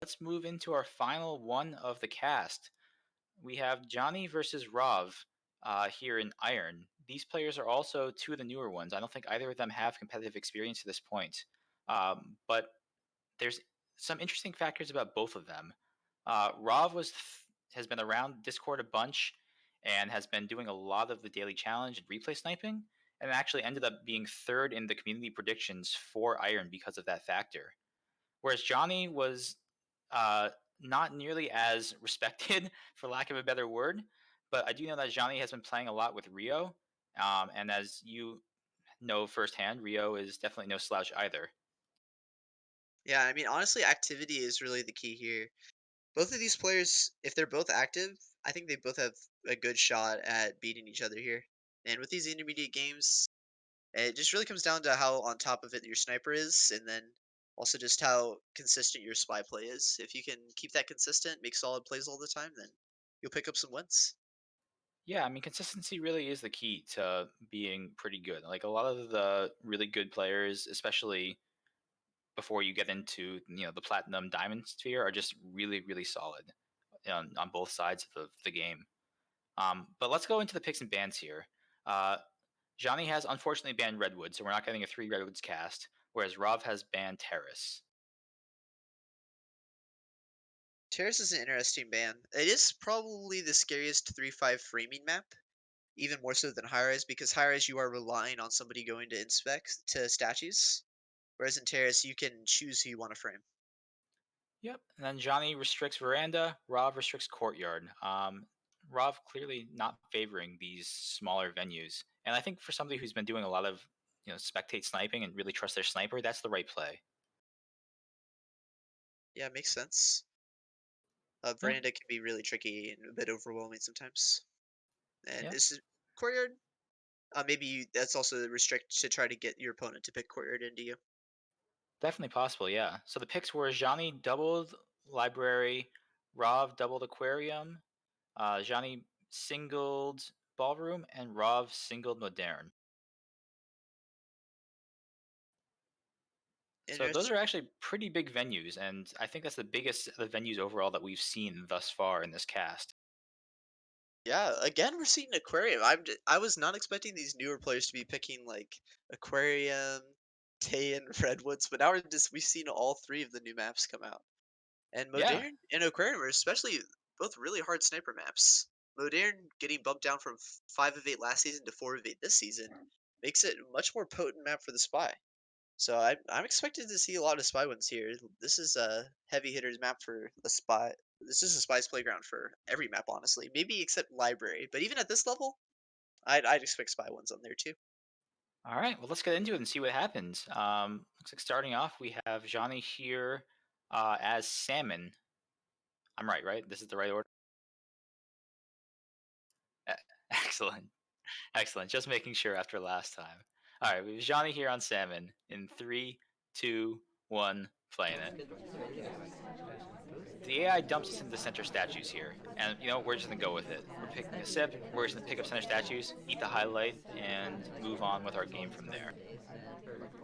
Let's move into our final one of the cast. We have jaHNI versus Rav here in Iron. These players are also two of the newer ones. I don't think either of them have competitive experience to this point. But there's some interesting factors about both of them. Rav has been around Discord a bunch and has been doing a lot of the daily challenge and replay sniping, and actually ended up being third in the community predictions for Iron because of that factor. Whereas jaHNI was uh, not nearly as respected, for lack of a better word. But I do know that jaHNI has been playing a lot with Rio, and as you know firsthand, Rio is definitely no slouch either. Yeah, I mean, honestly, activity is really the key here. Both of these players, if they're both active, I think they both have a good shot at beating each other here. And with these intermediate games, it just really comes down to how on top of it your sniper is, and then also just how consistent your spy play is. If you can keep that consistent, make solid plays all the time, then you'll pick up some wins. Yeah, I mean, consistency really is the key to being pretty good. Like a lot of the really good players, especially before you get into the platinum diamond sphere, are just really really solid on both sides of the game. But let's go into the picks and bans here. Uh, jaHNI has unfortunately banned Redwood, so we're not getting a three Redwoods cast, whereas Rav has banned Terrace. Terrace is an interesting ban. It is probably the scariest 3-5 framing map, even more so than high-res, because high-res you are relying on somebody going to inspect to statues, whereas in Terrace you can choose who you want to frame. Yep. And then jaHNI restricts Veranda, Rav restricts Courtyard. Rav clearly not favoring these smaller venues. And I think for somebody who's been doing a lot of spectate sniping and really trust their sniper, that's the right play. Yeah, makes sense. Yep. Veranda can be really tricky and a bit overwhelming sometimes. And Yep. this is Courtyard. Maybe that's also restrict to try to get your opponent to pick Courtyard into you. Definitely possible, yeah. So the picks were jaHNI doubled library, Rav doubled aquarium, jaHNI singled ballroom, and Rav singled modern. So those Interesting. are actually pretty big venues, and I think that's the biggest of the venues overall that we've seen thus far in this cast. Yeah, again, we're seeing Aquarium. I was not expecting these newer players to be picking like Aquarium, Tay, and Redwoods, but now we've seen all three of the new maps come out. And Yeah, Modern and Aquarium are especially both really hard sniper maps. Modern getting bumped down from 5 of 8 last season to 4 of 8 this season makes it a much more potent map for the spy. So I'm expected to see a lot of spy wins here. This is a heavy hitters map for the spy. This is a spy's playground for every map, honestly. Maybe except library, but even at this level, I'd expect spy wins on there too. all right, well, let's get into it and see what happens. Looks like starting off, we have jaHNI here as Salmon. I'm right, right? This is the right order? E- Excellent. Excellent. Just making sure after last time. All right, we have jaHNI here on Salmon in three, two, one, playing it. The AI dumps us into the center statues here, and we're just gonna go with it. We're picking a sip. We're just gonna pick up center statues, eat the highlight, and move on with our game from there.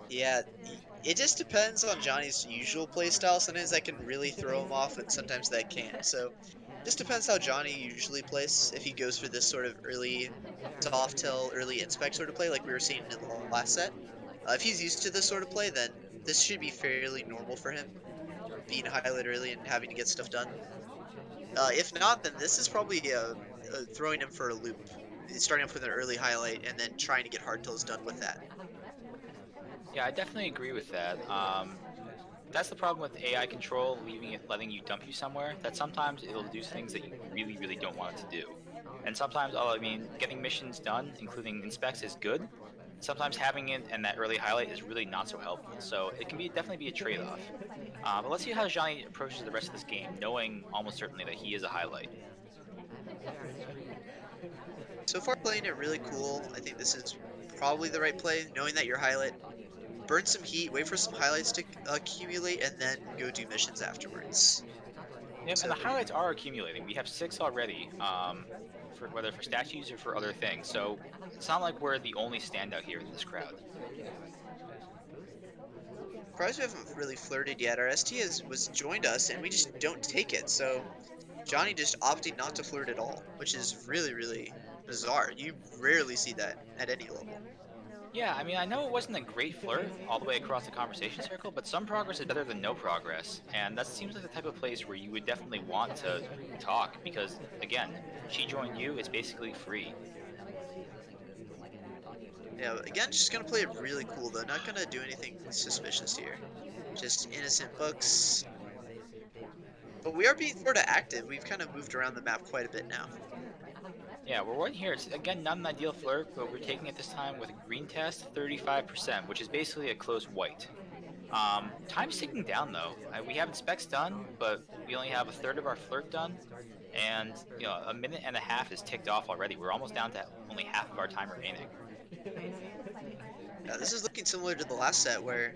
Yeah, it just depends on Johnny's usual playstyle. Sometimes that can really throw him off, and sometimes that can't. So, just depends how Johnny usually plays. If he goes for this sort of early soft tail, early inspect sort of play, like we were seeing in the last set. If he's used to this sort of play, then this should be fairly normal for him, being highlight early and having to get stuff done. If not, then this is probably throwing him for a loop. Starting off with an early highlight and then trying to get hardtails done with that. Yeah, I definitely agree with that. That's the problem with AI control, letting you dump you somewhere. That sometimes it'll do things that you really, really don't want it to do. And sometimes, I mean, getting missions done, including inspects, is good. Sometimes having it and that early highlight is really not so helpful. So it can definitely be a trade-off. But let's see how jaHNI approaches the rest of this game, knowing almost certainly that he is a highlight. So far, playing it really cool. I think this is probably the right play, knowing that your highlight, burn some heat, wait for some highlights to accumulate, and then go do missions afterwards. Yep, and the So highlights are accumulating. We have six already, for whether for statues or for other things. So it's not like we're the only standout here in this crowd. surprised we haven't really flirted yet. Our ST was joined us, and we just don't take it. So Johnny just opting not to flirt at all, which is really, really bizarre. You rarely see that at any level. Yeah, I mean, I know it wasn't a great flirt all the way across the conversation circle, but some progress is better than no progress. And that seems like the type of place where you would definitely want to talk because, again, she joined you, it's basically free. Yeah, again, just gonna play it really cool though. Not gonna do anything suspicious here. Just innocent books. But we are being sort of active. We've kind of moved around the map quite a bit now. Yeah, we're one here. It's, again, not an ideal flirt, but we're taking it this time with a green test, 35%, which is basically a close white. Time's ticking down though. We have specs done, but we only have a third of our flirt done, and a minute and a half is ticked off already. We're almost down to only half of our time remaining. Yeah, this is looking similar to the last set where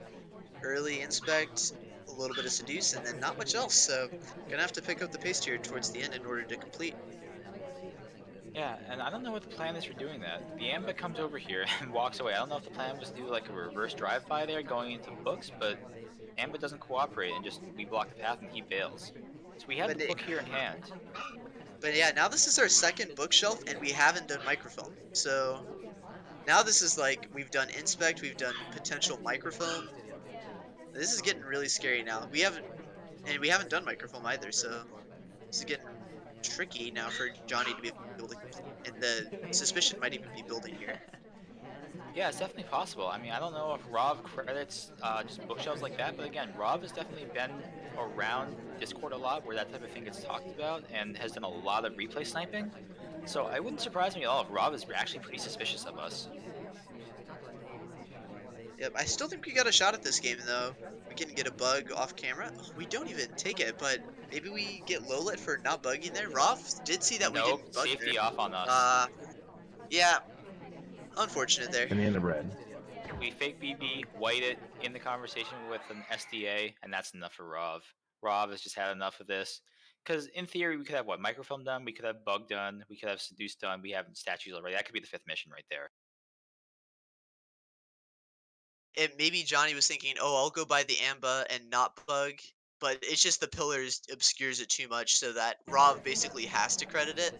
early inspect, a little bit of seduce, and then not much else. So gonna have to pick up the pace here towards the end in order to complete. Yeah, and I don't know what the plan is for doing that. The Amba comes over here and walks away. I don't know if the plan was to do like a reverse drive-by there going into books, but Amba doesn't cooperate and just we block the path and he bails. So we had the But book here in hand. but yeah, now this is our second bookshelf, and we haven't done microfilm. So now this is like we've done inspect, we've done potential microfilm. This is getting really scary now. We haven't done microfilm either, so this is getting tricky now for Johnny to be able to complete, and the suspicion might even be building here. Yeah, it's definitely possible. I mean, I don't know if Rov credits just bookshelves like that, but again, Rov has definitely been around Discord a lot where that type of thing gets talked about and has done a lot of replay sniping. So I wouldn't surprise me at all if Rov is actually pretty suspicious of us. Yep, I still think we got a shot at this game though. We can get a bug off camera. Oh, we don't even take it, but maybe we get low lit for not bugging there. Roth did see that we Nope, didn't bug there. safety off on us. Uh, yeah, unfortunate there. And the end of red. We fake BB, white it in the conversation with an SDA, and that's enough for Rov. Rov has just had enough of this. Because in theory, we could have what? Microfilm done, we could have bug done, we could have seduce done, we have statues already. That could be the fifth mission right there. And maybe Johnny was thinking, oh, I'll go by the Amba and not bug, but it's just the pillars obscures it too much so that Rob basically has to credit it.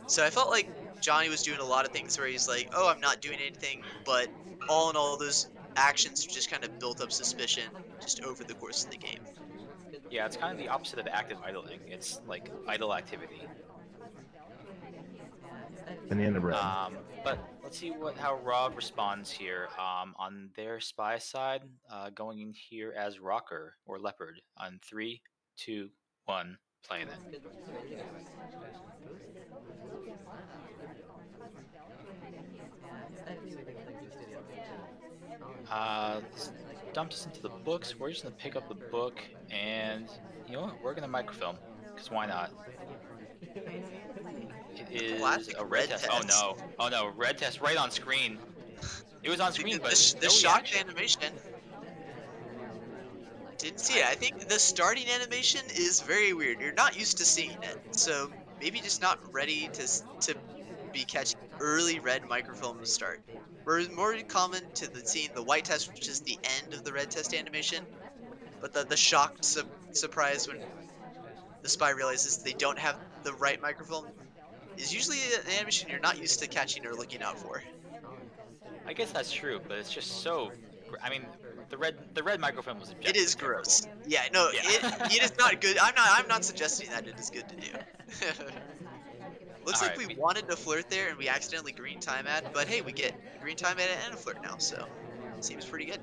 So I felt like Johnny was doing a lot of things where he's like, "Oh, I'm not doing anything," but all in all, those actions just kind of built up suspicion just over the course of the game. Yeah, it's kind of the opposite of active idling. It's like idle activity. And the end of red. But let's see how Rob responds here. On their spy side, going in here as Rocker or Leopard on 3, 2, 1, playing it. Dumped us into the books. We're just gonna pick up the book, and you know what? We're gonna microfilm, cause why not? It is Classic a red red test. test. Oh no, red test right on screen. It was on screen, but The no shocked reaction. animation. Didn't see it. I, I think the starting animation is very weird. You're not used to seeing it, so maybe just not ready to be catching early red microfilm to start. We're more common to seeing the white test, which is the end of the red test animation, but the shocked surprise when the spy realizes they don't have the right microfilm is usually an animation you're not used to catching or looking out for. I guess that's true, but it's just so. I mean, the red microfilm was It objectively is terrible. gross. Yeah, no, Yeah. it is not good. I'm not suggesting that it is good to do. Looks All like right. we wanted to flirt there and we accidentally green time ad, but hey, we get green time ad and a flirt now, so seems pretty good.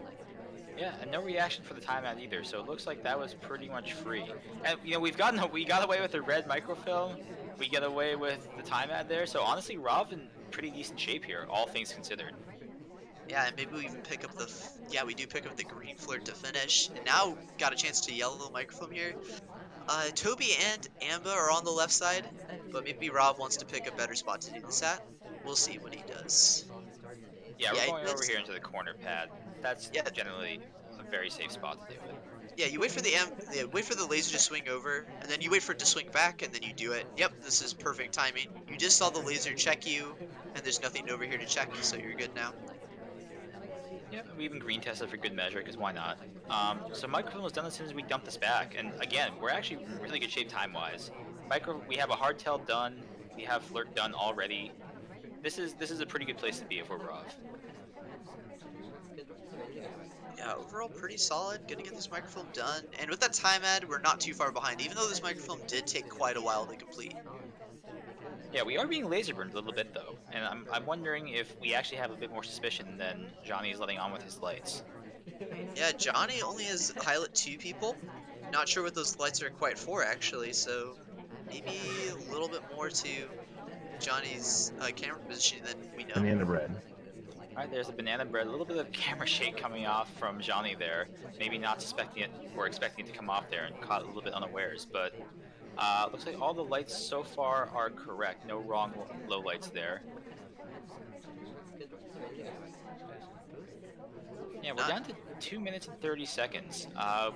Yeah, and no reaction for the timeout either. So it looks like that was pretty much free. And we got away with the red microfilm. We get away with the timeout there. So honestly, Rob in pretty decent shape here, all things considered. Yeah, and maybe we even pick up yeah, we do pick up the green flirt to finish, and now got a chance to yellow microphone here. Toby and Amba are on the left side, but maybe Rob wants to pick a better spot to do this at. We'll see what he does. Yeah, we're Yeah, he going over does. here into the corner pad. That's Yeah, generally a very safe spot to do it. yeah. You wait for yeah, wait for the laser to swing over, and then you wait for it to swing back, and then you do it. Yep, this is perfect timing. You just saw the laser check you, and there's nothing over here to check, so you're good now. Yeah, we even green tested for good measure, because why not? So microfilm was done as soon as we dumped this back, and again, we're actually in really good shape time-wise. We have a hardtail done, we have flirt done already. This is a pretty good place to be if we're Rav. Yeah, overall pretty solid. Gonna get this microfilm done. And with that time ad, we're not too far behind, even though this microfilm did take quite a while to complete. Yeah, we are being laser burned a little bit though, and I'm wondering if we actually have a bit more suspicion than Johnny is letting on with his lights. Yeah, joHNI only has highlight 2 people. Not sure what those lights are quite for, actually, so maybe a little bit more to joHNI's camera positioning than we know. Banana bread. All right, there's a banana bread, a little bit of camera shake coming off from Johnny there. Maybe not suspecting it or expecting it to come off there and caught a little bit unawares, but looks like all the lights so far are correct. No wrong low lights there. Yeah, we're Not down to 2 minutes and 30 seconds.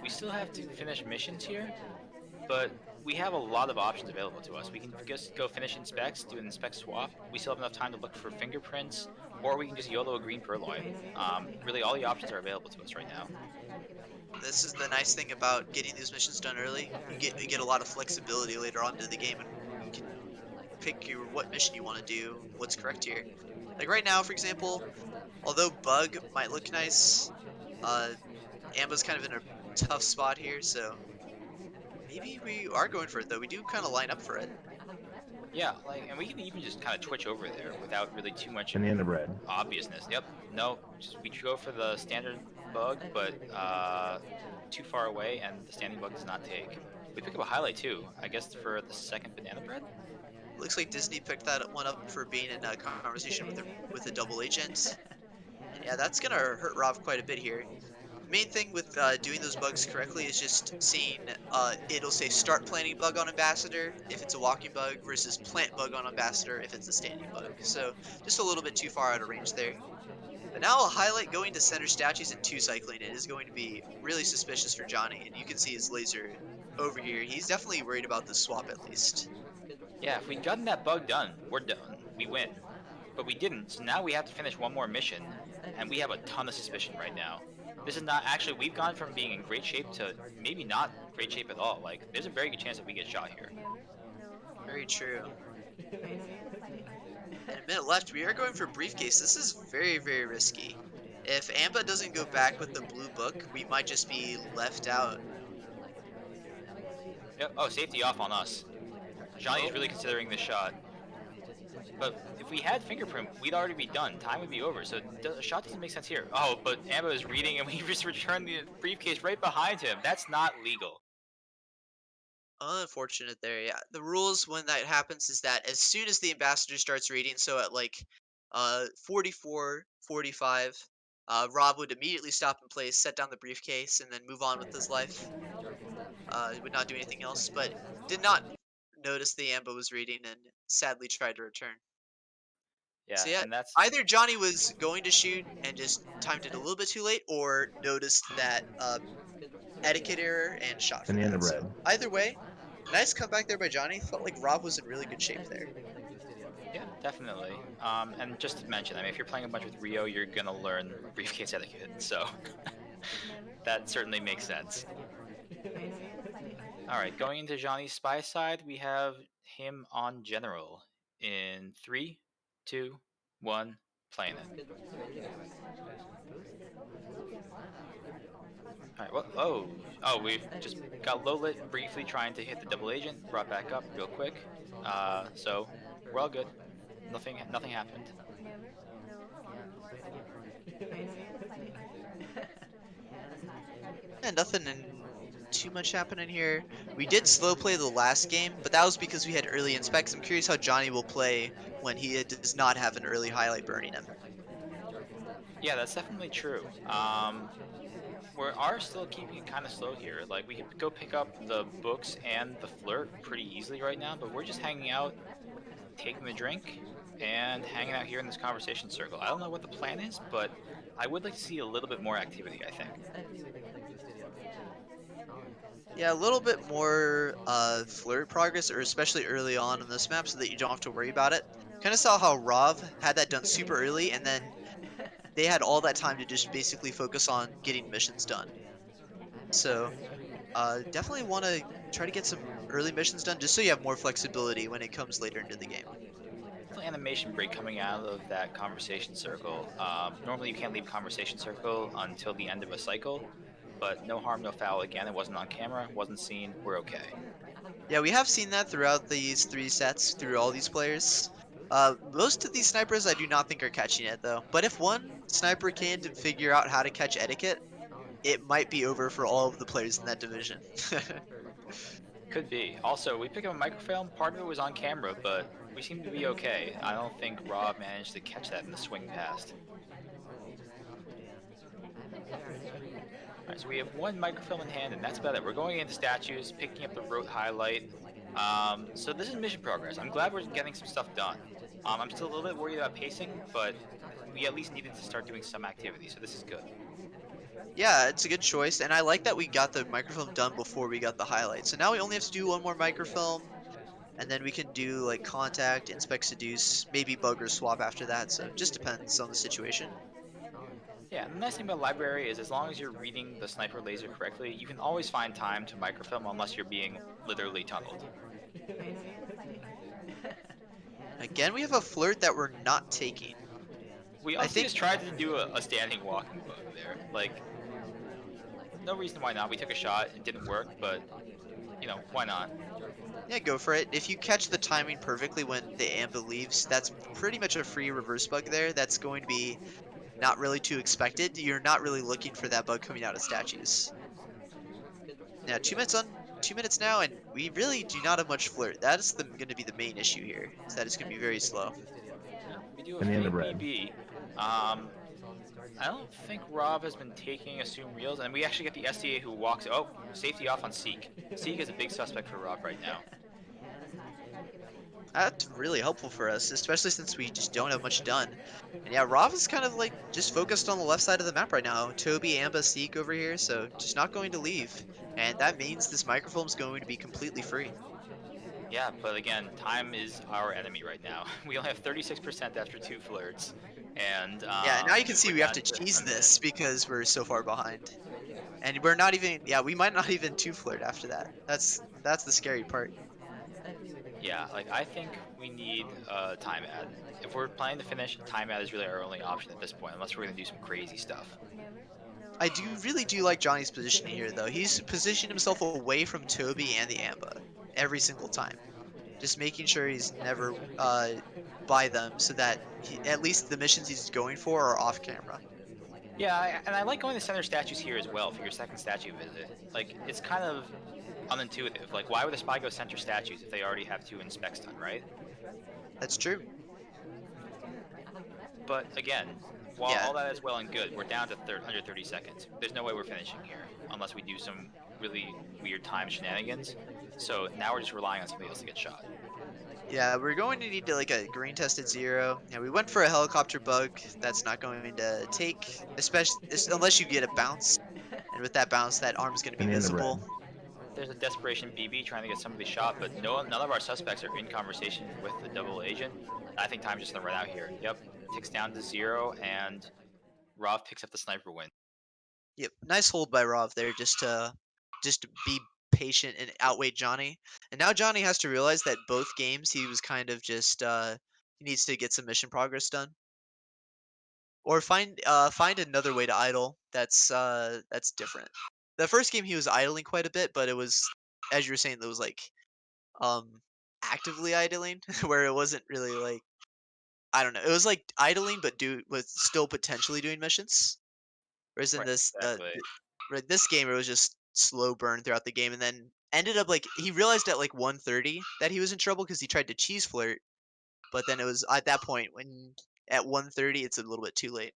We still have to finish missions here, but we have a lot of options available to us. We can just go finish inspects, do an inspect swap. We still have enough time to look for fingerprints, or we can just YOLO a green purloin. Really, all the options are available to us right now. This is the nice thing about getting these missions done early. You get a lot of flexibility later on to the game, and you can pick your what mission you want to do, what's correct here. Like right now, for example, although Bug might look nice, uh, Amba's kind of in a tough spot here, so maybe we are going for it though. We do kind of line up for it. Yeah, like, and we can even just kind of twitch over there without really too much Banana bread. obviousness. Yep, no, just we go for the standard bug, but too far away, and the standing bug does not take. We pick up a highlight too, I guess, for the second banana bread. Looks like Disney picked that one up for being in a conversation with a double agent. And yeah, that's gonna hurt Rob quite a bit here. The main thing with doing those bugs correctly is just seeing it'll say start planting bug on ambassador if it's a walking bug versus plant bug on ambassador if it's a standing bug. So just a little bit too far out of range there. But now a highlight going to center statues and 2 cycling it is going to be really suspicious for joHNI, and you can see his laser over here. He's definitely worried about this swap at least. Yeah, if we'd gotten that bug done, we're done. We win. But we didn't, so now we have to finish one more mission, and we have a ton of suspicion right now. This is not actually, we've gone from being in great shape to maybe not great shape at all. Like, there's a very good chance that we get shot here. Very true. And a minute left. We are going for briefcase. This is very, very risky. If Amba doesn't go back with the blue book, we might just be left out. Yep. Oh, safety off on us. Johnny's Oh, really considering this shot. But if we had fingerprint, we'd already be done. Time would be over, so the shot doesn't make sense here. Oh, but Amba is reading, and we just returned the briefcase right behind him. That's not legal. unfortunate there. Yeah, the rules when that happens is that as soon as the ambassador starts reading, so at like 44, 45, Rob would immediately stop in place, set down the briefcase, and then move on with his life. Would not do anything else, but did not notice the Amba was reading and sadly tried to return. Yeah, So yeah, and that's either joHNI was going to shoot and just timed it a little bit too late, or noticed that etiquette error and shot for Banana that. bread. So either way, nice comeback there by joHNI. Felt like Rob was in really good shape there. yeah, definitely. And just to mention, I mean, if you're playing a bunch with Rio, you're gonna learn briefcase etiquette, so that certainly makes sense. All right, going into Johnny's spy side, we have him on general in three, two, one, playing it. All right. Well, we've just got low lit briefly trying to hit the double agent. Brought back up real quick. So we're all good. Nothing happened. Yeah, nothing too much happening here. We did slow play the last game, but that was because we had early inspects. I'm curious how joHNI will play when he does not have an early highlight burning him. Yeah, that's definitely true. We are still keeping it kind of slow here. Like we could go pick up the books and the flirt pretty easily right now, but we're just hanging out, taking the drink, and hanging out here in this conversation circle. I don't know what the plan is, but I would like to see a little bit more activity, I think. Yeah, a little bit more flirt progress, or especially early on in this map, so that you don't have to worry about it. Kind of saw how Rav had that done super early, and then they had all that time to just basically focus on getting missions done. So, definitely want to try to get some early missions done just so you have more flexibility when it comes later into the game. Animation break coming out of that conversation circle. Normally, you can't leave conversation circle until the end of a cycle, but no harm, no foul. Again, it wasn't on camera, wasn't seen. We're okay. Yeah, we have seen that throughout these three sets, through all these players. Most of these snipers I do not think are catching it though. But if one sniper can to figure out how to catch etiquette, it might be over for all of the players in that division. Could be. Also, we picked up a microfilm. Part of it was on camera, but we seem to be okay. I don't think Rob managed to catch that in the swing past. Alright, so we have one microfilm in hand, and that's about it. We're going into statues, picking up the rote highlight. So this is mission progress. I'm glad we're getting some stuff done. I'm still a little bit worried about pacing, but we at least needed to start doing some activity, so this is good. Yeah, it's a good choice, and I like that we got the microfilm done before we got the highlight. So now we only have to do one more microfilm, and then we can do like contact, inspect, seduce, maybe bug or swap after that. So it just depends on the situation. Yeah, and the nice thing about library is as long as you're reading the sniper laser correctly, you can always find time to microfilm unless you're being literally tunneled. Again, we have a flirt that we're not taking. We I honestly think just tried to do a standing walking bug there. Like, no reason why not. We took a shot, it didn't work, but, why not? Yeah, go for it. If you catch the timing perfectly when the Amba leaves, that's pretty much a free reverse bug there. That's going to be not really too expected. You're not really looking for that bug coming out of statues. Now, 2 minutes on, 2 minutes now, and we really do not have much flirt. That is going to be the main issue here, is that it's going to be very slow. Yeah, we do a And in the fake red. BB. Um, I don't think Rob has been taking assume reels, and we actually get the SDA who walks. Oh, safety off on Seek. Seek is a big suspect for Rob right now. That's really helpful for us, especially since we just don't have much done. And yeah, Rav is kind of like just focused on the left side of the map right now. Toby, Amba, Seek over here, so just not going to leave. And that means this microfilm is going to be completely free. Yeah, but again, time is our enemy right now. We only have 36% after two flirts, and Yeah, and now you can see we're we have down to to cheese a minute. this because we're so far behind. And we're not even, yeah, we might not even two flirt after that. That's the scary part. Yeah, like I think we need a time ad. If we're planning to finish, time ad is really our only option at this point, unless we're gonna do some crazy stuff. I do really do like Johnny's positioning here though. He's positioned himself away from Toby and the Amba every single time. Just making sure he's never by them so that at least the missions he's going for are off camera. Yeah, and I like going to center statues here as well for your second statue visit. Like, it's kind of unintuitive. Like, why would a spy go center statues if they already have two inspects done, right? That's true. But again, while Yeah. all that is well and good, we're down to under 30 seconds. There's no way we're finishing here unless we do some really weird time shenanigans. So now we're just relying on somebody else to get shot. Yeah, we're going to need to like a green tested zero. Yeah, we went for a helicopter bug. That's not going to take, especially unless you get a bounce. And with that bounce, that arm's going to be And in the red. visible. There's a desperation BB trying to get somebody shot, but none of our suspects are in conversation with the double agent. I think time's just gonna run out here. Yep, ticks down to 0, and Rob picks up the sniper win. Yep, nice hold by Rov there, just to be patient and outweigh Johnny. And now Johnny has to realize that both games he was kind of just he needs to get some mission progress done, or find another way to idle. That's different. The first game he was idling quite a bit, but it was, as you were saying, it was like um actively idling, where it wasn't really like, I don't know, it was like idling but do with still potentially doing missions. Whereas in Right, this exactly. right, this game, it was just slow burn throughout the game, and then ended up like he realized at like 1:30 that he was in trouble because he tried to cheese flirt, but then it was at that point when at 1:30 it's a little bit too late.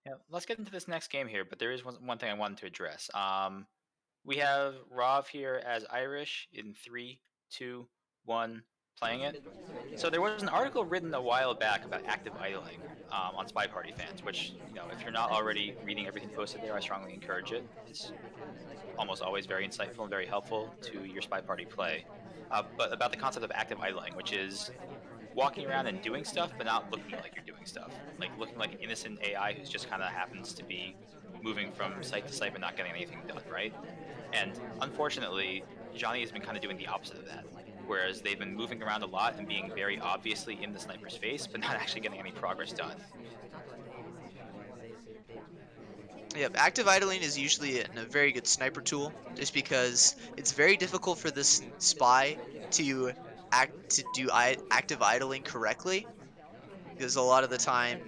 Yeah, let's get into this next game here, but there is one thing I wanted to address. We have Rov here as Irish in 3, 2, 1, playing it. So there was an article written a while back about active idling on SpyParty fans, which, if you're not already reading everything posted there, I strongly encourage it. It's almost always very insightful and very helpful to your SpyParty play. But about the concept of active idling, which is walking around and doing stuff, but not looking like you're doing stuff. Like looking like an innocent AI who's just kind of happens to be moving from site to site but not getting anything done, right? And unfortunately, jaHNI has been kind of doing the opposite of that. Whereas they've been moving around a lot and being very obviously in the sniper's face, but not actually getting any progress done. Yep, active idling is usually a very good sniper tool, just because it's very difficult for this spy to active idling correctly. Because a lot of the time,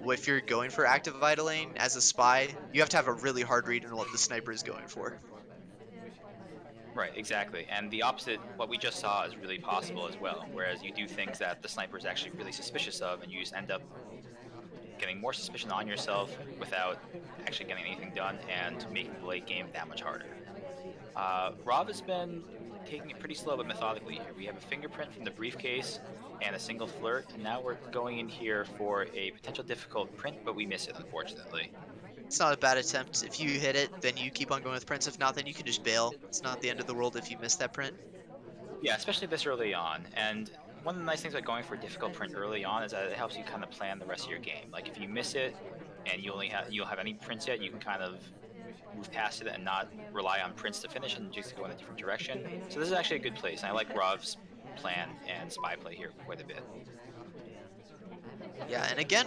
if you're going for active idling as a spy, you have to have a really hard read on what the sniper is going for. Right, exactly. And the opposite, what we just saw, is really possible as well. Whereas you do things that the sniper is actually really suspicious of, and you just end up getting more suspicion on yourself without actually getting anything done and making the late game that much harder. Rob has been taking it pretty slow but methodically here. We have a fingerprint from the briefcase and a single flirt, and now we're going in here for a potential difficult print, but we miss it, unfortunately. It's not a bad attempt. If you hit it, then you keep on going with prints. If not, then you can just bail. It's not the end of the world if you miss that print. Yeah, especially this early on. And one of the nice things about going for a difficult print early on is that it helps you kind of plan the rest of your game. Like if you miss it and you don't have any prints yet, you can kind of move past it and not rely on prints to finish and just go in a different direction. So this is actually a good place. And I like Rov's plan and spy play here quite a bit. Yeah, and again,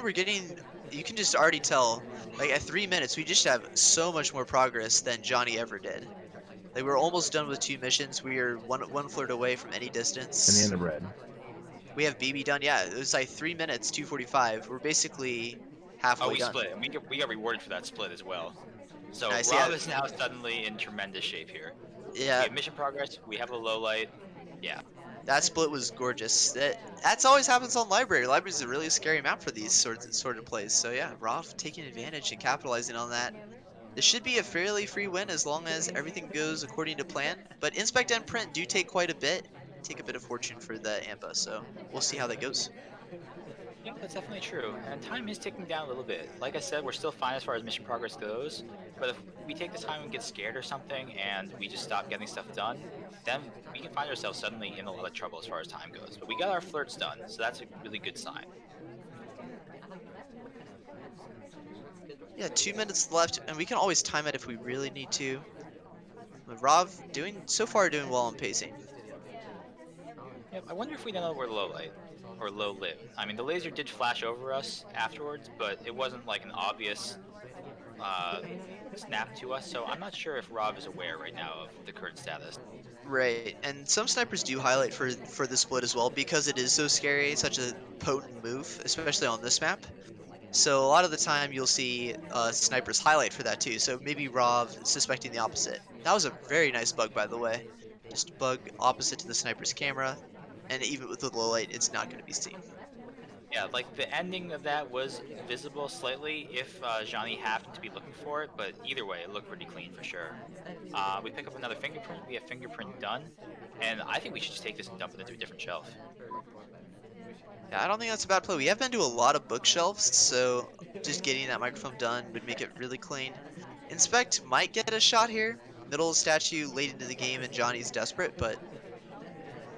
you can just already tell, like at 3 minutes, we just have so much more progress than jaHNI ever did. Like we're almost done with 2 missions. We are one flirt away from any And the distance. end of red. We have BB done. Yeah, it was like 3 minutes, 2:45. We're basically Oh, halfway we done. split, and we got rewarded for that split as well. So Nice. Rob Yeah, is now suddenly in tremendous shape here. We yeah. have mission progress. We have a low light. Yeah, That split was gorgeous. That's always happens on library. Library is a really scary map for these sort of plays. So yeah, Roth taking advantage and capitalizing on that. This should be a fairly free win as long as everything goes according to plan. But inspect and print do take quite a bit. Take a bit of fortune for the AMPA, so we'll see how that goes. yeah, that's definitely true. And time is ticking down a little bit. Like I said, we're still fine as far as mission progress goes. But if we take the time and get scared or something, and we just stop getting stuff done, then we can find ourselves suddenly in a lot of trouble as far as time goes. But we got our flirts done, so that's a really good sign. Yeah, 2 minutes left, and we can always time it if we really need to. But Rov doing well on pacing. Yep, I wonder if we know we're low light or low lit. I mean, the laser did flash over us afterwards, but it wasn't like an obvious uh, snap to us. So I'm not sure if Rob is aware right now of the current status. Right, and some snipers do highlight for the split as well because it is so scary, such a potent move, especially on this map. So a lot of the time you'll see snipers highlight for that too. So maybe Rov suspecting the opposite. That was a very nice bug, by the way. Just bug opposite to the sniper's camera, and even with the low light, it's not going to be seen. Yeah, like the ending of that was visible slightly if jaHNI happened to be looking for it, but either way, it looked pretty clean for sure. We pick up another fingerprint. We have fingerprint done, and I think we should just take this and dump it into a different shelf. Yeah, I don't think that's a bad play. We have been to a lot of bookshelves, so just getting that microphone done would make it really clean. Inspect might get a shot here. Middle statue late into the game, and jaHNI's desperate, but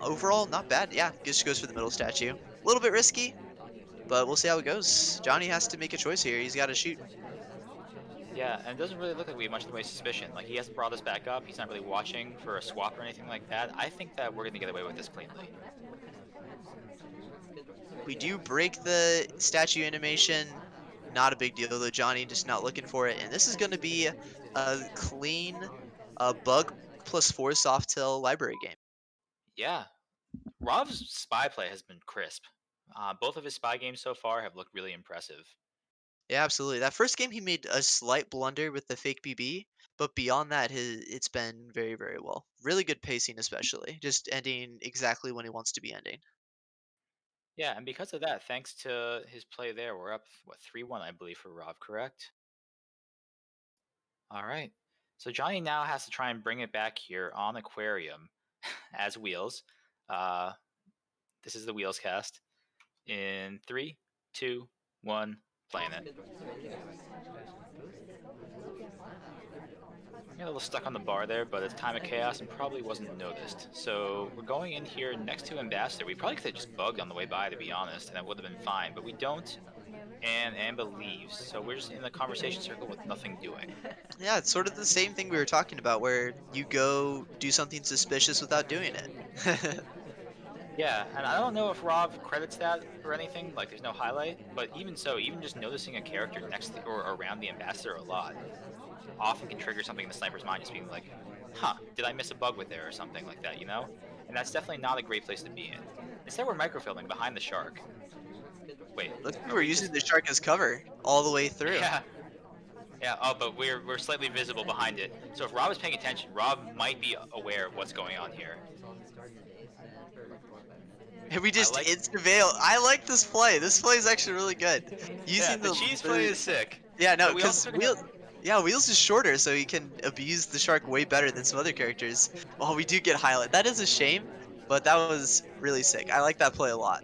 overall, not bad. Yeah, just goes for the middle statue. A little bit risky, but we'll see how it goes. jaHNI has to make a choice here. He's got to shoot. Yeah, and it doesn't really look like we have much in the way of suspicion. Like, he hasn't brought us back up. He's not really watching for a swap or anything like that. I think that we're going to get away with this cleanly. We do break the statue animation. Not a big deal though. jaHNI just not looking for it, and this is going to be a clean, bug plus 4 soft tail library game. Yeah, Rov's spy play has been crisp. Both of his spy games so far have looked really impressive. Yeah, absolutely. That first game he made a slight blunder with the fake BB, but beyond that, it's been very, very well. Really good pacing, especially just ending exactly when he wants to be ending. Yeah, and because of that, thanks to his play there, we're up, what, 3-1, I believe, for Rov, correct? All right. So jaHNI now has to try and bring it back here on Aquarium as Wheels. Uh, this is the Wheels cast. In 3, 2, 1, playing it. Got a little stuck on the bar there, but it's time of chaos and probably wasn't noticed. So we're going in here next to Ambassador. We probably could have just bugged on the way by, to be honest, and that would have been fine, but we don't. And Amba leaves, so we're just in the conversation circle with nothing doing. Yeah, it's sort of the same thing we were talking about, where you go do something suspicious without doing it. Yeah, and I don't know if Rob credits that or anything, like there's no highlight, but even so, even just noticing a character next to or around the Ambassador a lot often can trigger something in the sniper's mind, just being like, huh, did I miss a bug with there or something like that, you know? And that's definitely not a great place to be in. Instead, we're microfilming behind the shark. Wait, Looks like are we're we using just? the shark as cover all the way through. Yeah, yeah. Oh, but we're slightly visible behind it. So if Rob is paying attention, Rob might be aware of what's going on here. And we I just like. insta veil. I like this play. This play is actually really good. Yeah, Using the cheese play is sick, yeah, no, but we also because took Wheels, another. yeah, Wheels is shorter, so he can abuse the shark way better than some other characters. Oh, we do get highlight. That is a shame, but that was really sick. I like that play a lot.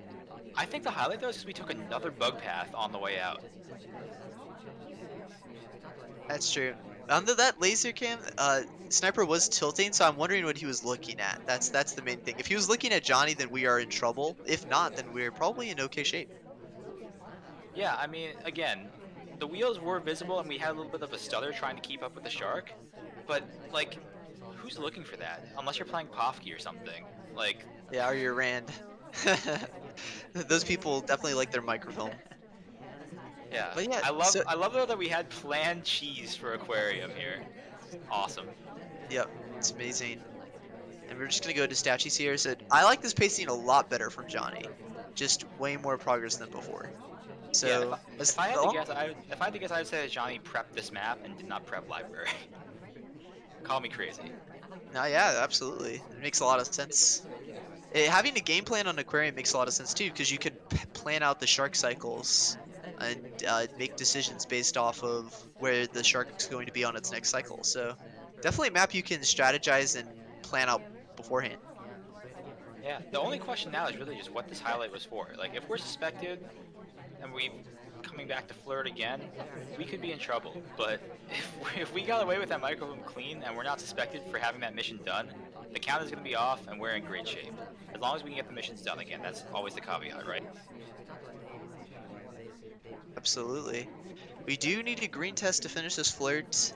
I think the highlight though is because we took another bug path on the way out. That's true. Under that laser cam, Sniper was tilting, so I'm wondering what he was looking at. That's the main thing. If he was looking at Johnny, then we are in trouble. If not, then we're probably in okay shape. Yeah, I mean, again, the wheels were visible and we had a little bit of a stutter trying to keep up with the shark, but like, who's looking for that? Unless you're playing Pofsky or something. Like, Yeah, or your Rand. Those people definitely like their microfilm. yeah, But yeah, I so love though that we had planned cheese for aquarium here. Awesome. yep, it's amazing. And we're just gonna go to statues here. So I like this pacing a lot better from Johnny. Just way more progress than before. Yeah, So if as I had to long guess, if I had to guess, I would say that Johnny prepped this map and did not prep library. Call me crazy. no, yeah, absolutely. It makes a lot of sense. Having a game plan on Aquarium makes a lot of sense too, because you could plan out the shark cycles and make decisions based off of where the shark's going to be on its next cycle. So definitely a map you can strategize and plan out beforehand. Yeah, the only question now is really just what this highlight was for. Like, if we're suspected and we coming back to flirt again, we could be in trouble. But if we got away with that microphone clean and we're not suspected for having that mission done, the count is going to be off and we're in great shape. As long as we can get the missions done again, that's always the caveat, right? Absolutely. We do need a green test to finish this flirt,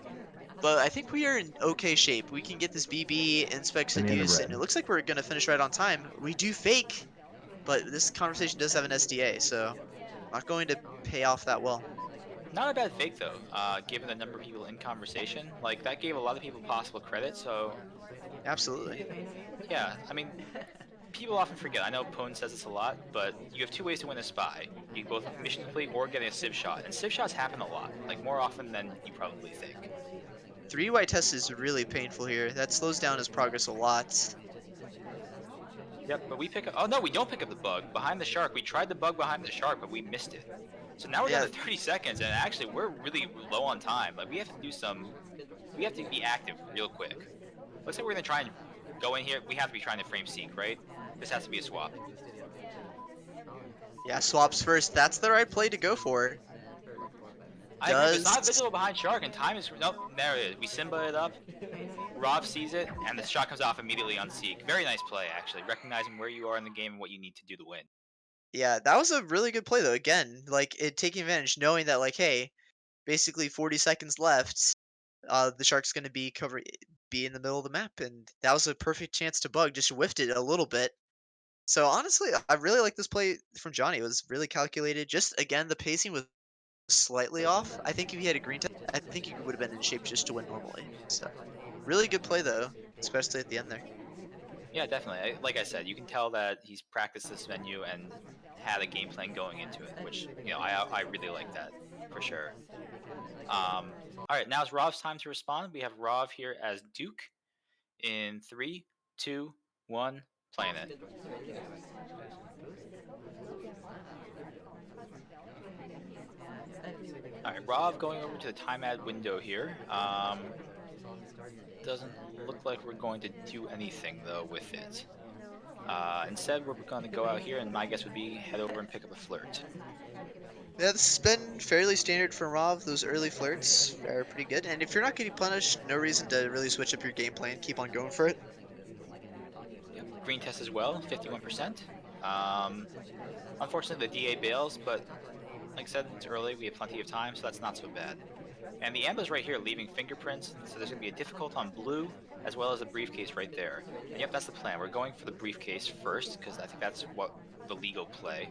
but I think we are in okay shape. We can get this BB, inspect Enemy in the seduce, and it red. looks like we're gonna finish right on time. We do fake, but this conversation does have an SDA, so not going to pay off that well. Not a bad fake though, given the number of people in conversation. Like that gave a lot of people possible credit. So Absolutely. yeah, I mean, people often forget. I know Pone says this a lot, but you have two ways to win a spy. You can both mission complete or getting a civ shot, and civ shots happen a lot, like more often than you probably think. Three white test is really painful here. That slows down his progress a lot. Yep, but we pick up. Oh no, we don't pick up the bug behind the shark. We tried the bug behind the shark, but we missed it. So now we're down Yeah, to 30 seconds, and actually we're really low on time. Like we have to do some. We have to be active real quick. Looks like we're gonna try and go in here. We have to be trying to frame seek, right? This has to be a swap. yeah, swaps first. That's the right play to go for. I agree, but it's not Does visible behind shark, and time is nope. There it is. We Simba it up. Rob sees it, and the shot comes off immediately on seek. Very nice play, actually, recognizing where you are in the game and what you need to do to win. yeah, that was a really good play though. Again, like it taking advantage, knowing that like, hey, basically 40 seconds left. The shark's going to be in the middle of the map, and that was a perfect chance to bug. Just whiffed it a little bit. So honestly, I really like this play from Johnny. It was really calculated. Just again, the pacing was slightly off. I think if he had a green tech, I think he would have been in shape just to win normally. So really good play though, especially at the end there. Yeah, definitely. Like I said, you can tell that he's practiced this menu and had a game plan going into it, which I really like that for sure. All right, now it's Rov's time to respond. We have Rov here as Duke in three, two, one, playing it. All right, Rov going over to the time ad window here. Doesn't look like we're going to do anything though with it. Instead, we're going to go out here, and my guess would be head over and pick up a flirt. Yeah, this has been fairly standard for Rav. Those early flirts are pretty good. And if you're not getting punished, no reason to really switch up your game plan. Keep on going for it. Yep, green test as well, 51%. Um, Unfortunately, the DA bails, but like I said, it's early. We have plenty of time, so that's not so bad. And the amba's right here, leaving fingerprints, so there's going to be a difficult on blue, as well as a briefcase right there. And yep, that's the plan. We're going for the briefcase first, because I think that's what the legal play.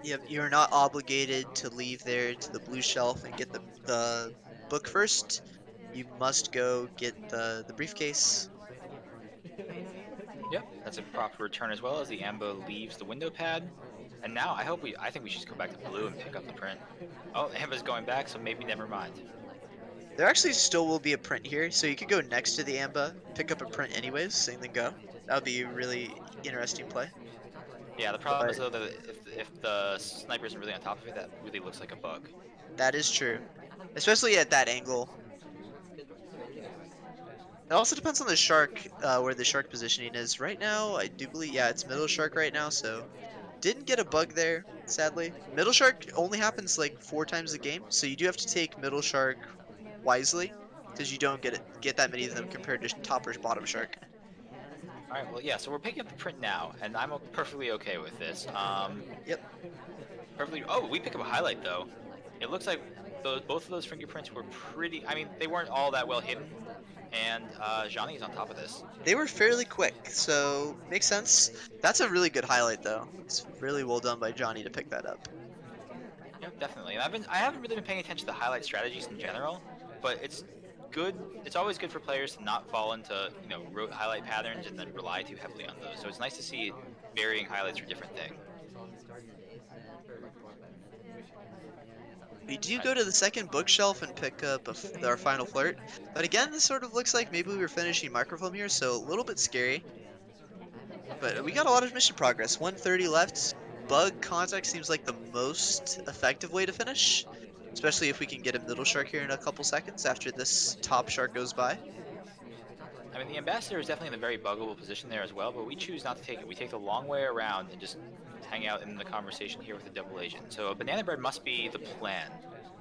Yep, you're not obligated to leave there to the blue shelf and get the book first. You must go get the briefcase. Yep, that's a proper return as well as the amba leaves the window pad. And now I think we should go back to blue and pick up the print. Oh, amba's going back, so maybe never mind. There actually still will be a print here, so you could go next to the amba, pick up a print anyways, and then go. That would be a really interesting play. Yeah, the problem is But though that if the sniper isn't really on top of it, that really looks like a bug. that is true, especially at that angle. It also depends on the shark, where the shark positioning is. Right now, I do believe, yeah, it's middle shark right now, so didn't get a bug there, sadly. Middle shark only happens like 4 times a game, so you do have to take middle shark wisely, because you don't get that many of them compared to top or bottom shark. All right, well, yeah, so we're picking up the print now, and I'm perfectly okay with this. Yep, Perfectly. Oh, we pick up a highlight though. It looks like both of those fingerprints were pretty. I mean, they weren't all that well hidden, and jaHNI's on top of this. they were fairly quick, so makes sense. That's a really good highlight, though. It's really well done by jaHNI to pick that up. Yep, definitely. And I haven't really been paying attention to highlight strategies in general, but it's good. It's always good for players to not fall into rote highlight patterns and then rely too heavily on those. So it's nice to see varying highlights for different things. We do All right. go to the second bookshelf and pick up our final flirt, but again, this sort of looks like maybe we were finishing microfilm here, so a little bit scary. But we got a lot of mission progress. 130 left. Bug contact seems like the most effective way to finish, especially if we can get a middle shark here in a couple seconds after this top shark goes by. I mean, the ambassador is definitely in a very buggable position there as well, but we choose not to take it. We take the long way around and just hang out in the conversation here with the double agent. So a banana bread must be the plan.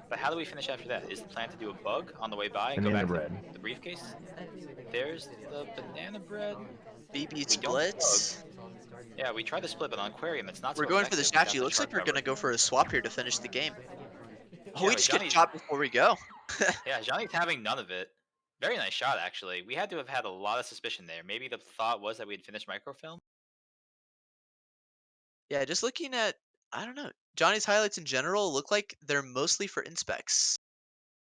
But how do we finish after that? Is the plan to do a bug on the way by and go Banana back to bread. the briefcase? There's the banana bread. BB We don't bug. split. Yeah, we tried the split, but on aquarium it's not We're so going for the effective without statue. the Looks like shark we're cover. gonna go for a swap here to finish the game. Oh, Yeah, we but just get Johnny's shot before we go. yeah, Johnny's having none of it. Very nice shot, actually. We had to have had a lot of suspicion there. Maybe the thought was that we had finished microfilm. Yeah, just looking at, I don't know, Johnny's highlights in general look like they're mostly for inspects.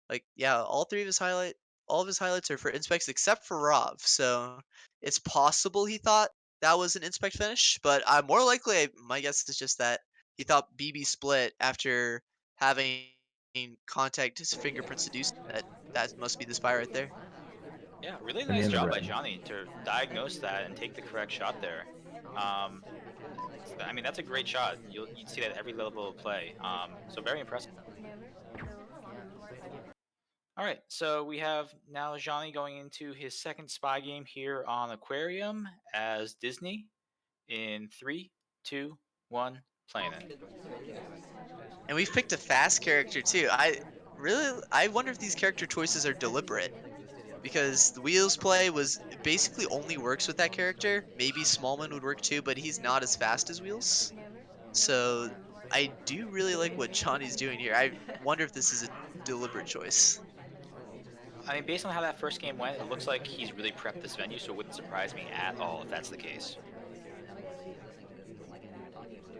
Like, yeah, all of his highlights are for inspects except for Rov. So it's possible he thought that was an inspect finish, but more likely, my guess is just that he thought BB split after having contact his fingerprints seduced. That must be the spy right there. Yeah, really nice Banana job by bread. Johnny to diagnose that and take the correct shot there. Um, I mean, that's a great shot. You'd see that at every level of play. So very impressive. All right, so we have now Johnny going into his second spy game here on Aquarium as Disney in three, two, one, playing it. And we've picked a fast character too. I wonder if these character choices are deliberate because the wheels play was basically only works with that character. Maybe Smallman would work too, but he's not as fast as wheels. So I do really like what Johnny's doing here. I wonder if this is a deliberate choice. I mean, based on how that first game went, it looks like he's really prepped this venue, so it wouldn't surprise me at all if that's the case.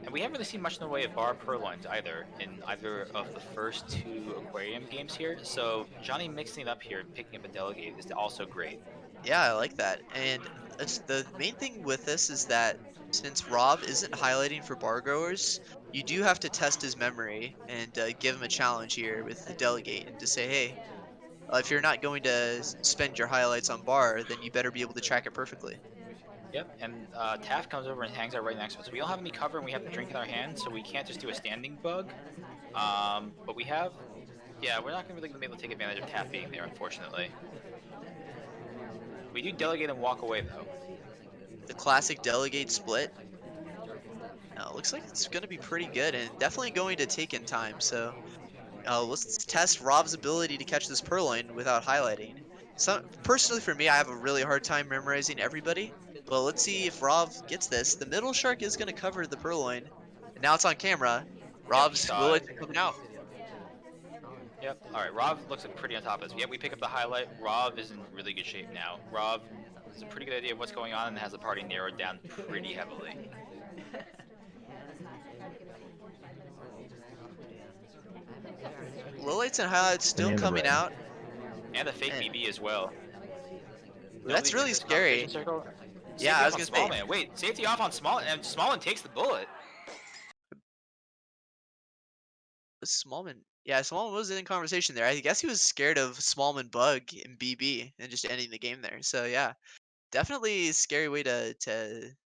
And we haven't really seen much in the way of bar purloins either in either of the first two aquarium games here. So Johnny mixing it up here and picking up a delegate is also great. Yeah, I like that. And the main thing with this is that since Rob isn't highlighting for bar growers, you do have to test his memory and give him a challenge here with the delegate and to say, hey, if you're not going to spend your highlights on bar, then you better be able to track it perfectly. Yep, and Taft comes over and hangs out right next to us. We don't have any cover and we have the drink in our hand, so we can't just do a standing bug. But we have, yeah, we're not really gonna be able to take advantage of Taft being there, unfortunately. We do delegate and walk away though. The classic delegate split. Looks like it's going to be pretty good and definitely going to take in time. So let's test Rob's ability to catch this purloin without highlighting. So personally, for me, I have a really hard time memorizing everybody. But let's see if Rob gets this. The middle shark is going to cover the purloin, and now it's on camera. Yep, he Rob's saw it. Willits coming out. Yep. All right, Rav looks like pretty on top of this. Yep, we pick up the highlight. Rav is in really good shape now. Rav has a pretty good idea of what's going on and has the party narrowed down pretty heavily. Lowlights and highlights still Banana coming bread. out. And a fake And BB as well. that's Nobody in really this conversation scary. circle. Yeah, Safety I off was on gonna say Smallman. Wait, safety off on Small, and Smallman takes the bullet. Smallman. Yeah, Smallman was in conversation there. I guess he was scared of Smallman Bug and BB and just ending the game there. So yeah, definitely a scary way to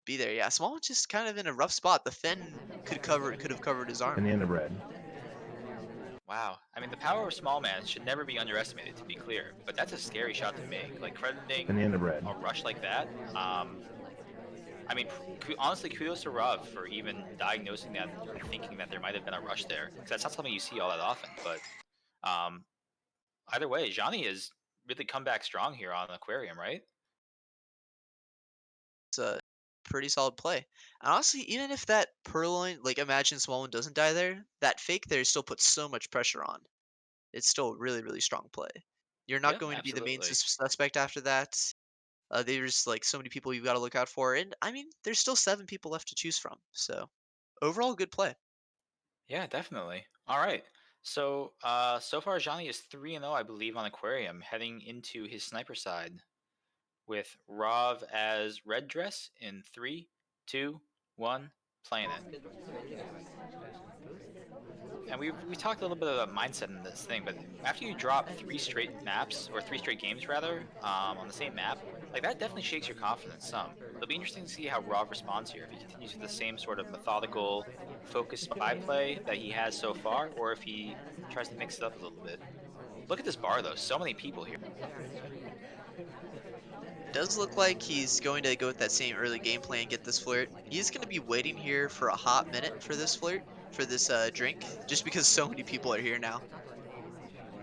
be there. Yeah, Smallman just kind of in a rough spot. The Fen could have covered his arm. Banana bread. Wow. I mean, the power of Smallman should never be underestimated, to be clear. But that's a scary shot to make. Like, crediting Banana bread. a rush like that. I mean, honestly, kudos to Rav for even diagnosing that or thinking that there might have been a rush there. Because that's not something you see all that often. But either way, jaHNI has really come back strong here on Aquarium, right? It's a pretty solid play. And honestly, even if that Purloin, like imagine Smallman doesn't die there, that fake there still puts so much pressure on. It's still a really, really strong play. You're not Yep, going to be the main absolutely. suspect after that. There's like so many people you've got to look out for, and I mean, there's still 7 people left to choose from. So overall, good play. Yeah, definitely. All right. So, so far, jaHNI is 3-0, I believe, on Aquarium, heading into his sniper side with Rav as red dress in 3, 2, 1, playing it. And we talked a little bit about mindset in this thing, but after you drop 3 straight maps or 3 straight games rather on the same map, like that definitely shakes your confidence some. It'll be interesting to see how Rav responds here. If he continues with the same sort of methodical, focused spy play that he has so far, or if he tries to mix it up a little bit. Look at this bar though, so many people here. It does look like he's going to go with that same early game plan, get this flirt. He's going to be waiting here for a hot minute for this flirt, for this drink, just because so many people are here now.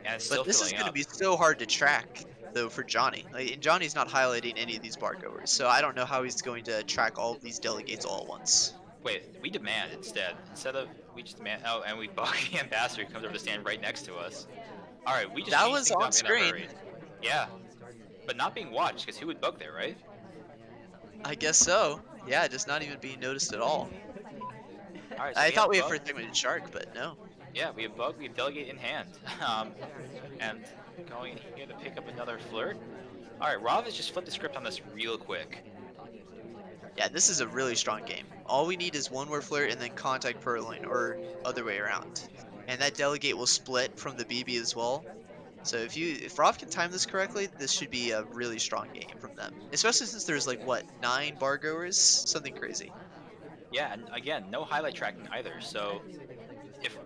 And it's But still this is filling going to up. be so hard to track, though, for jaHNI. Like, and jaHNI's not highlighting any of these bar goers, so I don't know how he's going to track all of these delegates all at once. Wait, we demand instead. Instead of we just demand. Oh, and we bug the ambassador who comes over to stand right next to us. All right, we just That changed was things on up in a screen. hurry. Yeah, but not being watched because who would bug there, right? I guess so. Yeah, just not even being noticed at all. All right, so I we thought have we had bug. for a second with Shark, but no. Yeah, we have bug. We have delegate in hand. And going here to pick up another flirt. All right, Rav has just flipped the script on this real quick. Yeah, this is a really strong game. All we need is one more flirt and then contact Purloin, or other way around. And that delegate will split from the BB as well. So if Rav can time this correctly, this should be a really strong game from them. Especially since there's like what, 9 bar goers? Something crazy. Yeah, and again, no highlight tracking either. So if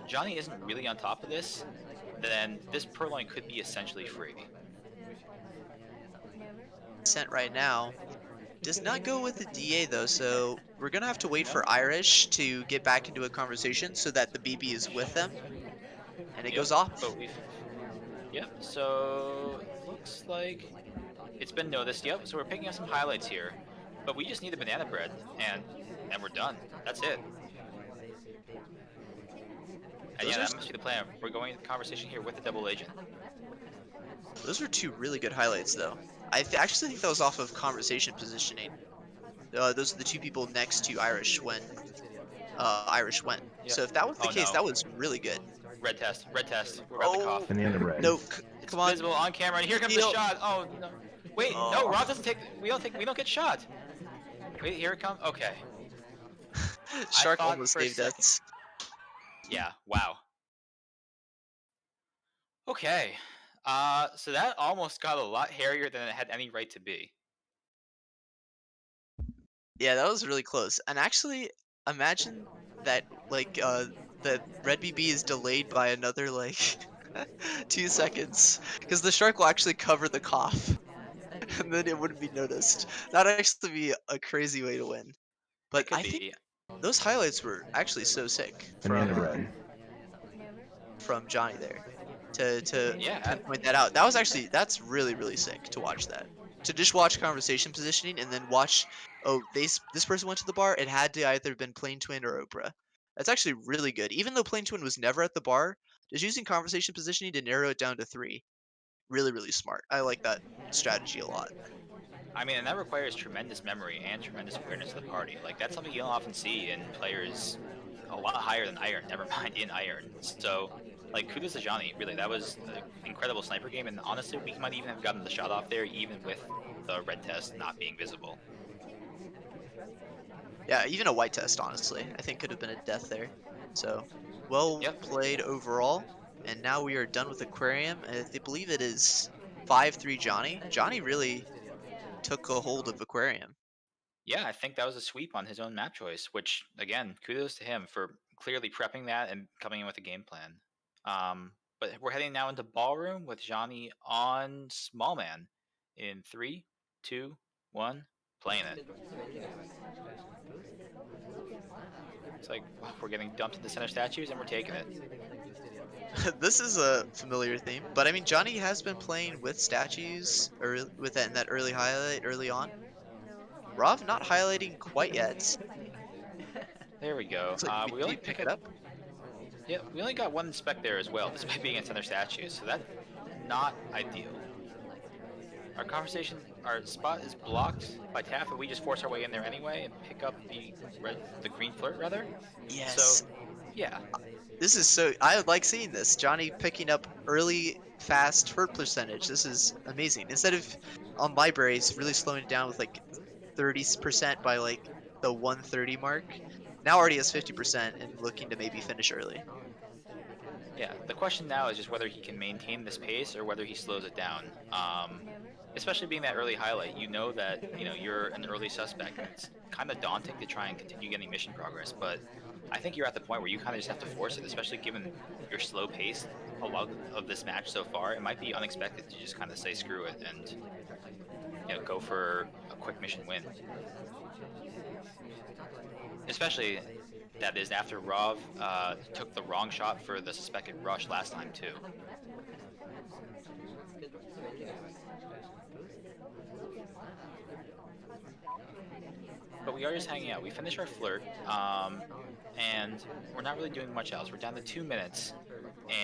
jaHNI isn't really on top of this, then this Purloin could be essentially free. Sent right now. Does not go with the DA though, so we're gonna have to wait No? for Irish to get back into a conversation so that the BB is with them. And it Yep. goes off. But we've. Yep. So looks like it's been noticed. Yep. So we're picking up some highlights here, but we just need the banana bread, and we're done. That's it. And Those yeah, are that must be the plan. We're going into the conversation here with the double agent. those were 2 really good highlights though. Actually think that was off of conversation positioning. Those are the 2 people next to Irish when Irish went. Yep. So if that was the Oh case, no. that was really good. Red test. Red test. We're about to Oh cough. Banana bread. no! It's Come on, visible on camera, and here comes the Steal. shot. Oh no! Wait, no. Oh, Rob doesn't take. We don't get shot. Wait, here it comes. Okay. I Shark thought almost for a saved second. us. Yeah. Wow. Okay. So that almost got a lot hairier than it had any right to be. Yeah, that was really close. And actually, imagine that the red BB is delayed by another like 2 seconds, because the shark will actually cover the cough. and then it wouldn't be noticed. That'd actually be a crazy way to win. It But could I think be. those highlights were actually so sick Banana bread. from Johnny there to Yeah, pinpoint that out. That was actually that's really, really sick to watch that. To just watch conversation positioning and then watch, oh, this person went to the bar, it had to either been Plain Twin or Oprah. That's actually really good. Even though Plain Twin was never at the bar, just using conversation positioning to narrow it down to 3. Really, really smart. I like that strategy a lot. I mean, and that requires tremendous memory and tremendous awareness of the party. Like that's something you don't often see in players a lot higher than Iron. Never mind in Iron. So, like kudos to jaHNI. Really, that was an incredible sniper game, and honestly, we might even have gotten the shot off there, even with the red test not being visible. Yeah, even a white test, honestly, I think could have been a death there. So, well Yep. played overall. And now we are done with Aquarium. And I believe it is 5-3 Johnny. Johnny really took a hold of Aquarium. Yeah, I think that was a sweep on his own map choice, which again, kudos to him for clearly prepping that and coming in with a game plan. But we're heading now into ballroom with jaHNI on small man in three, two, one, playing it. It's like wow, we're getting dumped into center statues and we're taking it. This is a familiar theme, but I mean, Johnny has been playing with statues or with that in that early highlight early on. Rav not highlighting quite yet. There we go. Looks like We only Vegeta pick pick it up. up. Yeah, we only got one inspect there as well, despite being in center statues. So that's not ideal. Our spot is blocked by Taff, and we just force our way in there anyway and pick up the green flirt rather. So, Yes, yeah, this is so. I like seeing this. Johnny picking up early, fast hurt percentage. This is amazing. Instead of on libraries, really slowing it down with like 30% by like the 130 mark. Now already has 50% and looking to maybe finish early. yeah. The question now is just whether he can maintain this pace or whether he slows it down. Especially being that early highlight, you know that you're an early suspect, and it's kind of daunting to try and continue getting mission progress. But I think you're at the point where you kind of just have to force it, especially given your slow pace. A lot of this match so far, it might be unexpected to just kind of say screw it and go for a quick mission win. Especially that is after Rov took the wrong shot for the suspected rush last time too. But we are just hanging out. We finished our flirt, and we're not really doing much else. We're down to 2 minutes,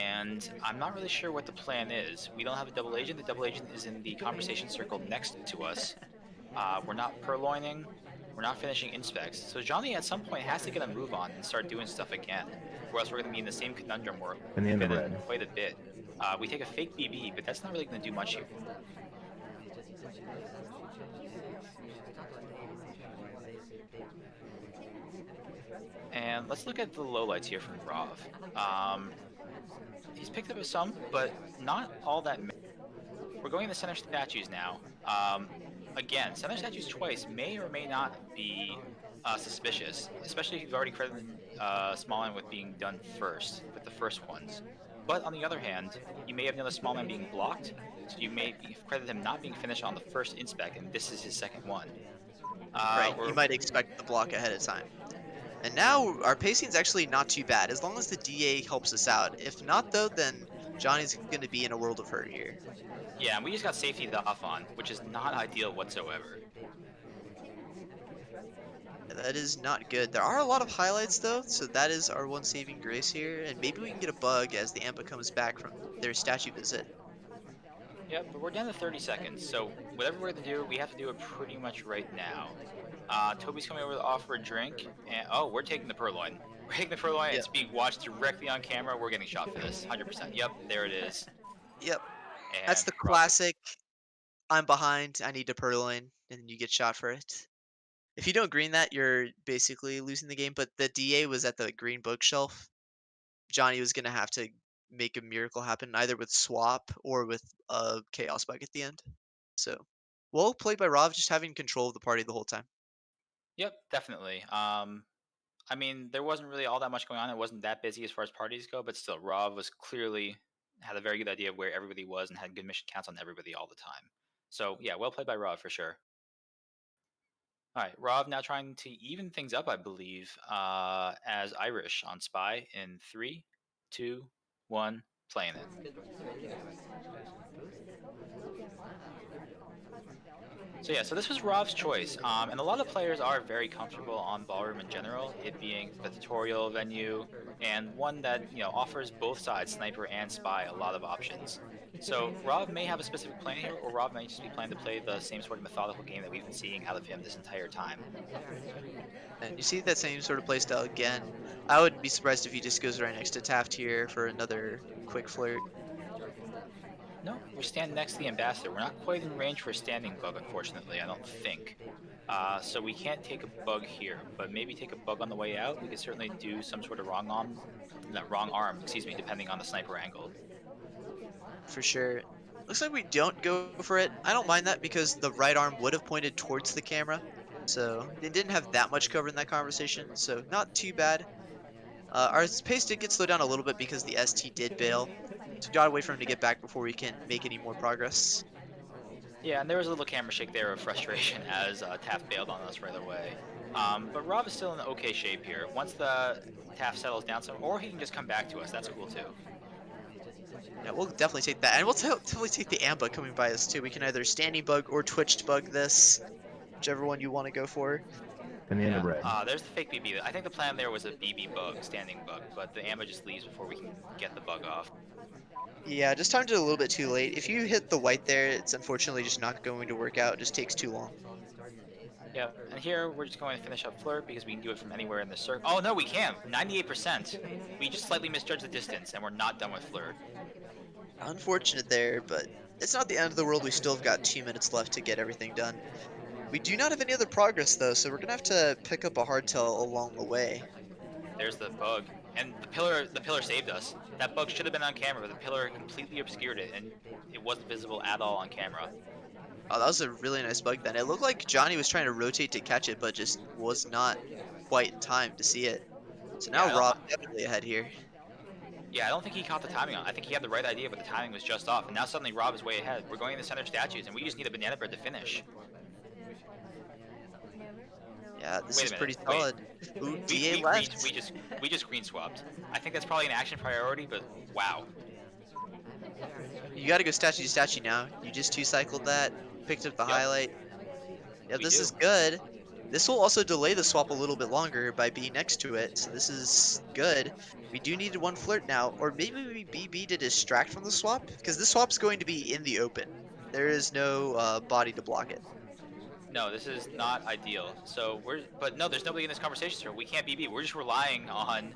and I'm not really sure what the plan is. We don't have a double agent. The double agent is in the conversation circle next to us. We're not purloining. We're not finishing inspects. So jaHNI at some point has to get a move on and start doing stuff again, or else we're going to be in the same conundrum where we've Banana been in bread. quite a bit. We take a fake BB, but that's not really going to do much here. And let's look at the lowlights here from Rov. Um, he's picked up some, but not all that many. We're going to center statues now. Again, center statues twice may or may not be suspicious, especially if you've already credited Smallman with being done first, with the first ones. But on the other hand, you may have noticed Smallman being blocked, so you may credit him not being finished on the first inspect, and this is his second one. Right, you We're might expect the block ahead of time. And now our pacing's actually not too bad, as long as the DA helps us out. If not though, then Johnny's going to be in a world of hurt here. Yeah, and we just got safety off on, which is not ideal whatsoever. That is not good. There are a lot of highlights though, so that is our one saving grace here. And maybe we can get a bug as the Ampa comes back from their statue visit. Yep, but we're down to 30 seconds, so whatever we're gonna do, we have to do it pretty much right now. Toby's coming over to offer a drink, and oh, we're taking the purloin. We're taking the purloin. Yep, It's being watched directly on camera. We're getting shot for this, 100%. Yep, there it is. yep. That's And the Rob gets. classic, I'm behind, I need to purloin, and you get shot for it. If you don't green that, you're basically losing the game, but the DA was at the green bookshelf. Johnny was gonna have to make a miracle happen either with swap or with a chaos bug at the end. So, well played by Rav, just having control of the party the whole time. Yep, definitely. I mean, there wasn't really all that much going on. It wasn't that busy as far as parties go, but still, Rob was clearly had a very good idea of where everybody was and had good mission counts on everybody all the time. So yeah, well played by Rov for sure. All right, Rov now trying to even things up, I believe, as Irish on Spy in three, two, one, playing it. So yeah, so this was Rov's choice, and a lot of players are very comfortable on Ballroom in general, it being the tutorial venue and one that offers both sides, sniper and spy, a lot of options. So Rov may have a specific plan here, or Rov may just be planning to play the same sort of methodical game that we've been seeing out of him this entire time. And you see that same sort of playstyle again. I wouldn't be surprised if he just goes right next to Taft here for another quick flirt. No, we're standing next to the ambassador. We're not quite in range for a standing bug, unfortunately. I don't think. So we can't take a bug here, but maybe take a bug on the way out. We could certainly do some sort of wrong arm, not wrong arm, excuse me, depending on the sniper angle. For sure. Looks like we don't go for it. I don't mind that because the right arm would have pointed towards the camera. So it didn't have that much cover in that conversation. So not too bad. Our pace did get slowed down a little bit because the ST did bail. So gotta wait for him to get back before we can make any more progress. Yeah, and there was a little camera shake there of frustration as Taft bailed on us right away. But Rob is still in okay shape here. Once the Taft settles down some, or he can just come back to us. That's cool too. Yeah, we'll definitely take that. And we'll definitely take the Amba coming by us too. We can either standing bug or twitched bug this, whichever one you want to go for. Yeah, there's the fake BB. I think the plan there was a BB bug, standing bug, but the ammo just leaves before we can get the bug off. Yeah, just timed it a little bit too late. If you hit the white there, it's unfortunately just not going to work out. It just takes too long. Yeah, and here we're just going to finish up flirt because we can do it from anywhere in the circle. Oh no, we can't. 98%. We just slightly misjudged the distance, and we're not done with flirt. Unfortunate there, but it's not the end of the world. We still have got 2 minutes left to get everything done. We do not have any other progress though, so we're gonna have to pick up a hardtail along the way. There's the bug, and the pillar saved us. That bug should have been on camera, but the pillar completely obscured it, and it wasn't visible at all on camera. Oh, that was a really nice bug then. It looked like jaHNI was trying to rotate to catch it, but just was not quite in time to see it. So now Yeah, Rob definitely ahead here. I don't think he caught the timing on. I think he had the right idea, but the timing was just off. And now suddenly Rob is way ahead. We're going in the center statues, and we just need a banana bread to finish. Yeah, this Wait is a minute. pretty Wait. solid. Ooh, We DA we green left. we just green swapped. I think that's probably an action priority, but wow. You gotta go statue to statue now. You just two-cycled that, picked up the Yep, highlight. Yeah, we this do. is good. This will also delay the swap a little bit longer by being next to it, so this is good. We do need one flirt now, or maybe we BB to distract from the swap, because this swap's going to be in the open. There is no body to block it. No, this is not ideal. So but no, there's nobody in this conversation, sir. We can't BB. We're just relying on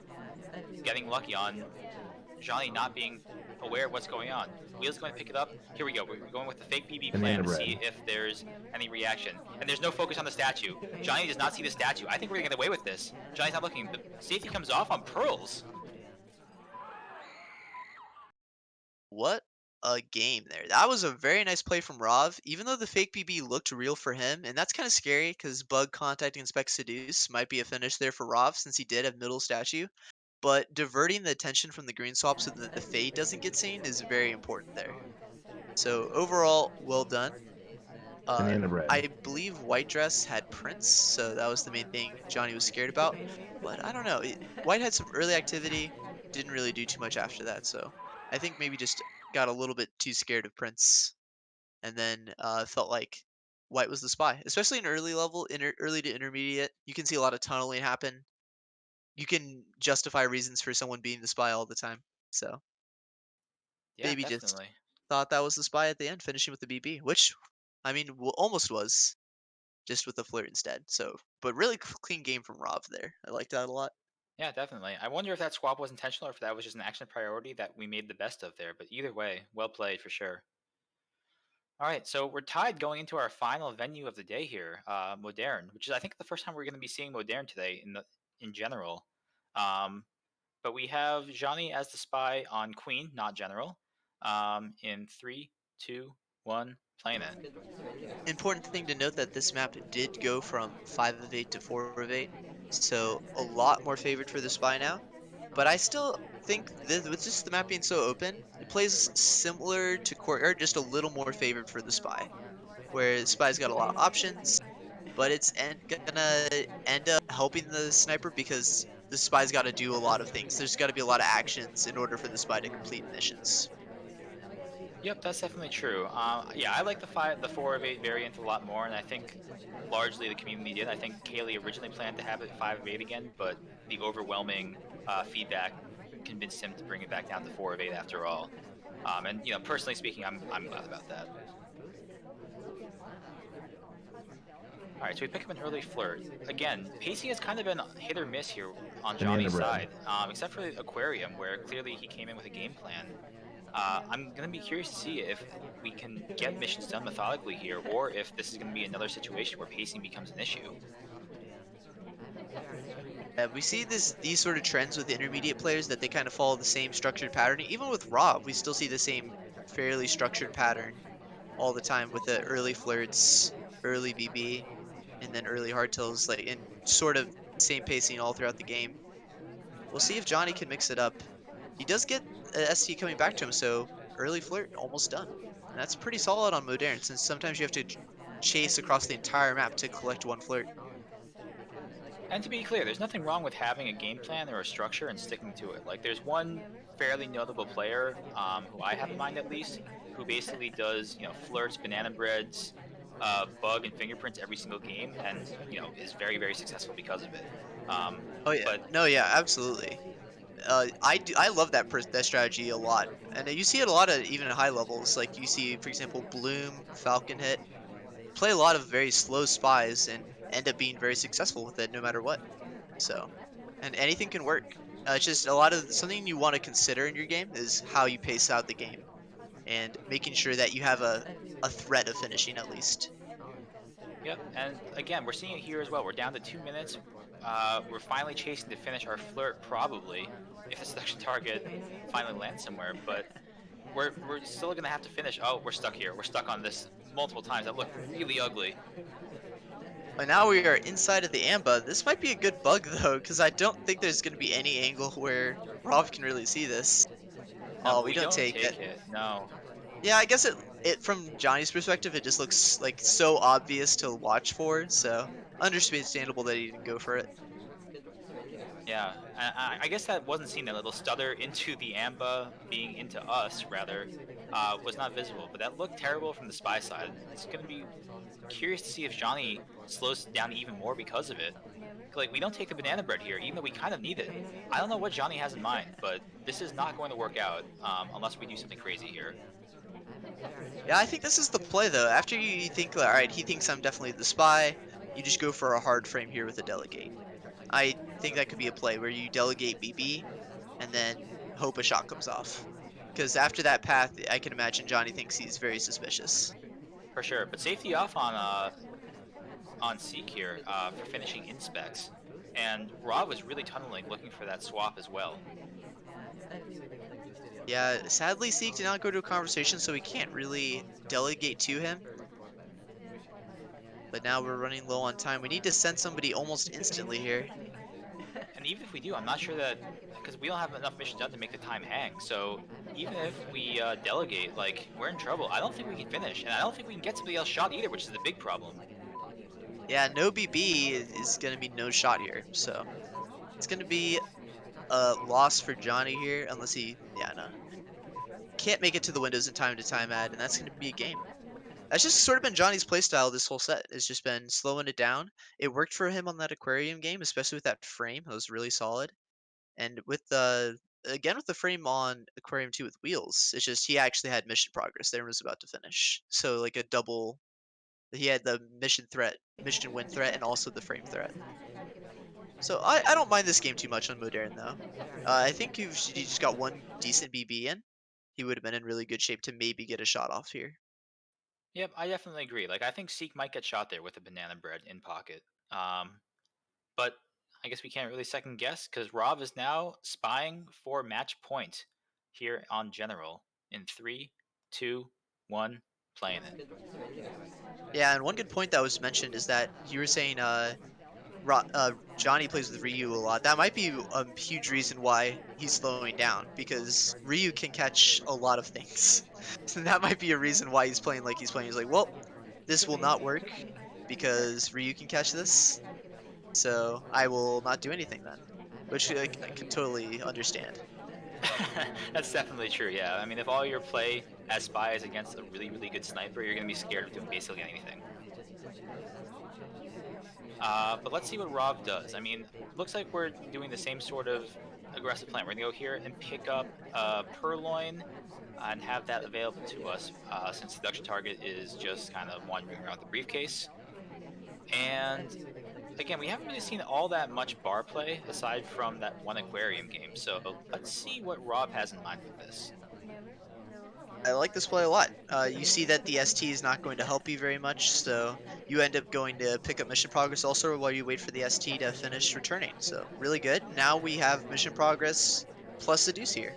getting lucky on jaHNI not being aware of what's going on. Wheel's going to pick it up. Here we go. We're going with the fake BB plan to see if there's any reaction. And there's no focus on the statue. jaHNI does not see the statue. I think we're going to get away with this. jaHNI's not looking. The safety comes off on pearls. What a game there. That was a very nice play from Rov, even though the fake BB looked real for him, and that's kind of scary because Bug Contact and Spec Seduce might be a finish there for Rov since he did have middle statue. But diverting the attention from the green swap so that the fade doesn't get seen is very important there. So overall, well done. Uh, I believe White Dress had Prince, so that was the main thing jaHNI was scared about. But I don't know. White had some early activity, didn't really do too much after that. So I think maybe just got a little bit too scared of Prince, and then felt like White was the spy, especially in early level, early to intermediate. You can see a lot of tunneling happen. You can justify reasons for someone being the spy all the time. So Yeah, maybe just definitely. thought that was the spy at the end, finishing with the BB, which I mean almost was, just with the flirt instead. So, but really clean game from Rob there. I liked that a lot. Yeah, definitely. I wonder if that swap was intentional or if that was just an action priority that we made the best of there. But either way, well played for sure. All right, so we're tied going into our final venue of the day here, Modern, which is I think the first time we're going to be seeing Modern today in general. Um, but we have jaHNI as the spy on Queen, not General. In three, two, one, playing it. Important thing to note that this map did go from 5 of 8 to 4 of 8, so a lot more favored for the spy now. But I still think this, with just the map being so open, it plays similar to Courtyard, just a little more favored for the spy. where Spy's got a lot of options, but it's gonna end up helping the sniper because the Spy's got to do a lot of things. There's got to be a lot of actions in order for the Spy to complete missions. Yep, that's definitely true. Yeah, I like the 4 of 8 variant a lot more, and I think largely the community did. I think Kaylee originally planned to have it 5 of 8 again, but the overwhelming feedback convinced him to bring it back down to 4 of 8 after all. And personally speaking, I'm glad about that. All right, so we pick up an early flirt. Again, pacing has kind of been hit or miss here on Banana Johnny's bread. side, except for Aquarium, where clearly he came in with a game plan. I'm going to be curious to see if we can get missions done methodically here, or if this is going to be another situation where pacing becomes an issue. We see these sort of trends with intermediate players that they kind of follow the same structured pattern. Even with Rob, we still see the same fairly structured pattern all the time with the early flirts, early BB, and then early hardtails, like in sort of same pacing all throughout the game. We'll see if Johnny can mix it up. He does get ST coming back to him, so early flirt almost done. And that's pretty solid on Modern, since sometimes you have to chase across the entire map to collect one flirt. And to be clear, there's nothing wrong with having a game plan or a structure and sticking to it. Like, there's one fairly notable player, who I have in mind at least, who basically does, flirts, banana breads, bug, and fingerprints every single game, and is very, very successful because of it. Um, Oh yeah, but no, yeah, absolutely. I love that strategy a lot, and you see it a lot at even at high levels. Like you see, for example, Bloom, Falcon Hit play a lot of very slow spies and end up being very successful with it no matter what. So, and anything can work. It's just a lot of something you want to consider in your game is how you pace out the game and making sure that you have a threat of finishing at least. Yep, and again, we're seeing it here as well. We're down to 2 minutes. We're finally chasing to finish our flirt, probably, if the seduction target finally lands somewhere. But we're still gonna have to finish. Oh, we're stuck here. We're stuck on this multiple times. That looked really ugly. And now we are inside of the Amba. This might be a good bug though, because I don't think there's going to be any angle where Rob can really see this. No, Oh, but we we don't don't take it. take it. No. Yeah, I guess it from Johnny's perspective, it just looks like so obvious to watch for. So understandable that he didn't go for it. Yeah, I guess that wasn't seen. That little stutter into the Amba being into us, rather, was not visible. But that looked terrible from the spy side. It's gonna be curious to see if Johnny slows down even more because of it. Like, we don't take the banana bread here, even though we kind of need it. I don't know what Johnny has in mind, but this is not going to work out unless we do something crazy here. Yeah, I think this is the play though. After you think, all right, he thinks I'm definitely the spy. You just go for a hard frame here with a delegate. I think that could be a play where you delegate BB and then hope a shot comes off. Because after that path, I can imagine Johnny thinks he's very suspicious. For sure. But safety off on Seek here for finishing inspects. And Rob was really tunneling, looking for that swap as well. Yeah, sadly, Seek did not go to a conversation, so we can't really delegate to him. But now we're running low on time. We need to send somebody almost instantly here. And even if we do, I'm not sure that, because we don't have enough missions done to make the time hang. So even if we delegate, like, we're in trouble. I don't think we can finish, and I don't think we can get somebody else shot either, which is the big problem. Yeah, no BB is going to be no shot here. So it's going to be a loss for Johnny here, unless he, yeah, no. Can't make it to the windows in time to time ad, and that's going to be a game. That's just sort of been Johnny's playstyle this whole set. It's just been slowing it down. It worked for him on that aquarium game, especially with that frame. It was really solid. And with the again with the frame on Aquarium 2 with wheels, it's just he actually had mission progress. There was about to finish. So like a double he had the mission threat, mission win threat, and also the frame threat. So I don't mind this game too much on Modern though. I think if he just got one decent BB in, he would have been in really good shape to maybe get a shot off here. Yep, I definitely agree. Like, I think Seek might get shot there with a banana bread in pocket. But I guess we can't really second guess because Rob is now spying for match point here on General in 3, 2, 1, playing it. Yeah, and one good point that was mentioned is that you were saying Johnny plays with Ryu a lot. That might be a huge reason why he's slowing down because Ryu can catch a lot of things. So that might be a reason why he's playing like he's playing. He's like, well, this will not work because Ryu can catch this, so I will not do anything then, which like, I can totally understand. That's definitely true. Yeah, I mean, if all your play as spy is against a really, really good sniper, you're gonna be scared of doing basically anything. But let's see what Rov does. I mean, looks like we're doing the same sort of aggressive plan. We're gonna go here and pick up Purloin and have that available to us since seduction target is just kind of wandering around the briefcase. And again, we haven't really seen all that much bar play aside from that one aquarium game. So let's see what Rob has in mind with this. I like this play a lot. You see that the ST is not going to help you very much, so you end up going to pick up mission progress also while you wait for the ST to finish returning. So really good. Now we have mission progress plus seduce here.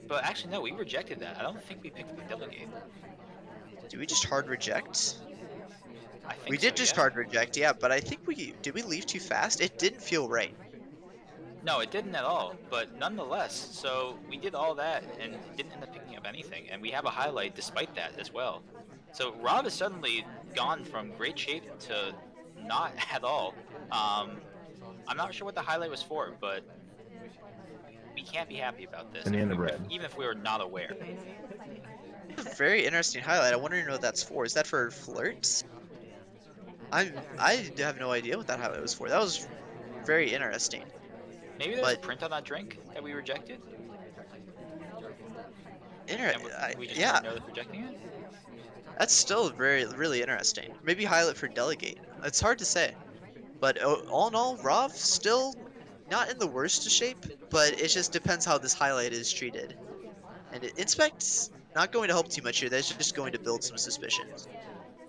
But actually, no, we rejected that. I don't think we picked up the delegate. Do we just hard reject? I We think so, did just yeah. hard reject, yeah, but I think we did we leave too fast? It didn't feel right. No, it didn't at all. But nonetheless, so we did all that and didn't end up picking up anything. And we have a highlight despite that as well. So Rob has suddenly gone from great shape to not at all. Um, I'm not sure what the highlight was for, but we can't be happy about this Banana bread. even if we were not aware. A very interesting highlight. I wonder to know what that's for. Is that for flirt? I have no idea what that highlight was for. That was very interesting. Maybe there's a But print on that drink that we rejected, inter and we just yeah, didn't know that rejecting it. that's still very really interesting. Maybe highlight for delegate. It's hard to say. But all in all, Rov still not in the worst of shape, but it just depends how this highlight is treated. And Inspect's not going to help too much here. That's just going to build some suspicions.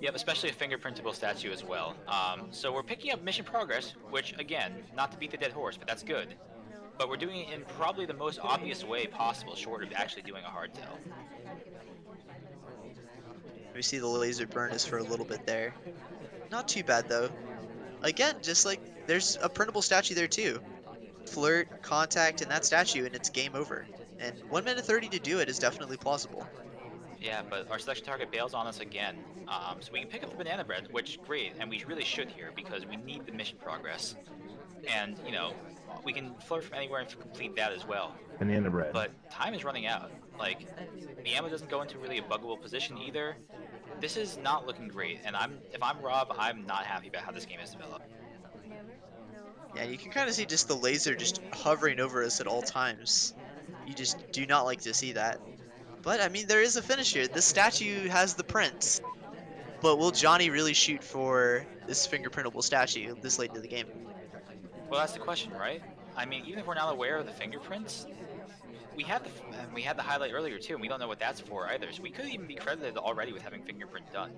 Yep, especially a fingerprintable statue as well. So we're picking up mission progress, which again, not to beat the dead horse, but that's good. But we're doing it in probably the most obvious way possible, short of actually doing a hardtail. We see the laser burn is for a little bit there. Not too bad though. Again, just like there's a printable statue there too. Flirt, contact, and that statue, and it's game over. And 1 minute 30 to do it is definitely plausible. Yeah, but our selection target bails on us again. So we can pick up the banana bread, which great, and we really should here because we need the mission progress. And we can flirt from anywhere and complete that as well. Banana bread. But time is running out. Like the ammo doesn't go into really a buggable position either. This is not looking great, and if I'm Rob, I'm not happy about how this game is developed. Yeah, you can kind of see just the laser just hovering over us at all times. You just do not like to see that. But I mean, there is a finish here. This statue has the print. But will jaHNI really shoot for this fingerprintable statue this late into the game? Well, that's the question, right? I mean, even if we're not aware of the fingerprints, we had the highlight earlier too, and we don't know what that's for either. So we could even be credited already with having fingerprint done.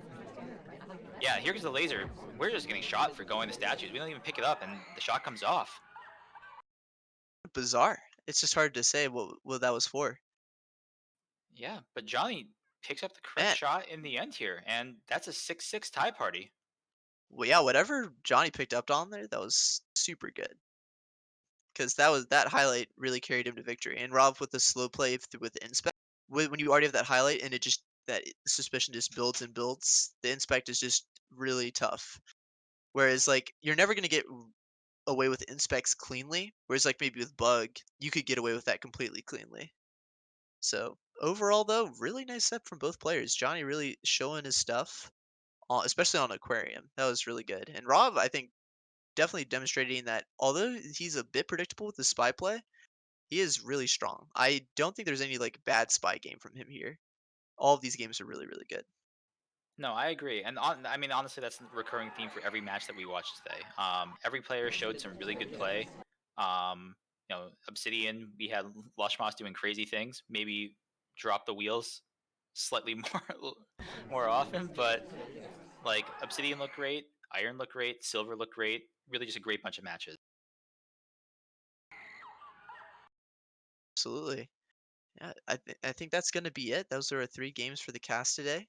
Yeah, here comes the laser. We're just getting shot for going to statues. We don't even pick it up, and the shot comes off. Bizarre. It's just hard to say what that was for. Yeah, but jaHNI picks up the correct Man, shot in the end here, and that's a 6-6 tie party. well, yeah, whatever jaHNI picked up on there, that was super good. Because that highlight really carried him to victory. And Rob with the slow play with Inspect, when you already have that highlight and that suspicion just builds and builds, the Inspect is just really tough. Whereas like you're never gonna get away with Inspects cleanly. Whereas like maybe with Bug, you could get away with that completely cleanly. So overall though, really nice set from both players. jaHNI really showing his stuff, especially on Aquarium. That was really good. And Rob, I think, definitely demonstrating that although he's a bit predictable with the spy play, he is really strong. I don't think there's any like bad spy game from him here. All of these games are really, really good. No, I agree, and I mean honestly, that's the recurring theme for every match that we watched today. Every player showed some really good play. Obsidian, we had Lushmoss doing crazy things. Maybe drop the wheels slightly more often, but like Obsidian looked great, Iron looked great, Silver looked great. Really, just a great bunch of matches. Absolutely. Yeah, I think that's gonna be it. Those are our 3 games for the cast today.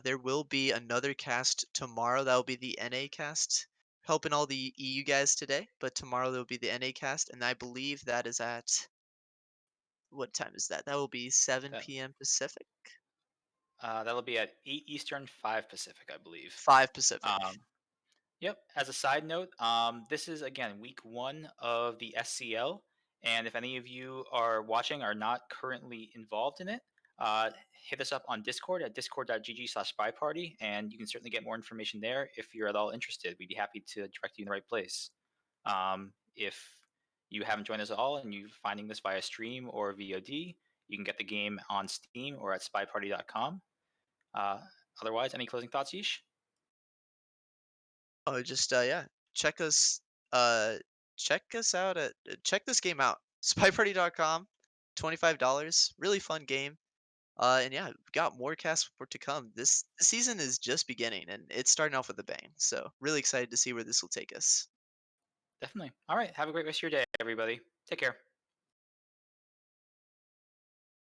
There will be another cast tomorrow. That will be the NA cast, helping all the EU guys today. But tomorrow there will be the NA cast, and I believe that is at what time is that? That will be Uh, 7 p.m. Pacific. That'll be at 8 Eastern, 5 Pacific, I believe. 5 Pacific. Um, Yep. As a side note, this is again week one of the SCL, and if any of you are watching are not currently involved in it, hit us up on Discord at discord.gg/spyparty, and you can certainly get more information there if you're at all interested. We'd be happy to direct you in the right place. If you haven't joined us at all and you're finding this via stream or VOD, you can get the game on Steam or at spyparty.com. Uh, Otherwise, any closing thoughts, Yeesh? Oh, just yeah, check us uh check us out at check this game out. SpyParty.com, $25, really fun game. And yeah, we got more casts for to come. This season is just beginning and it's starting off with a bang. So really excited to see where this will take us. Definitely. All right. Have a great rest of your day, everybody. Take care.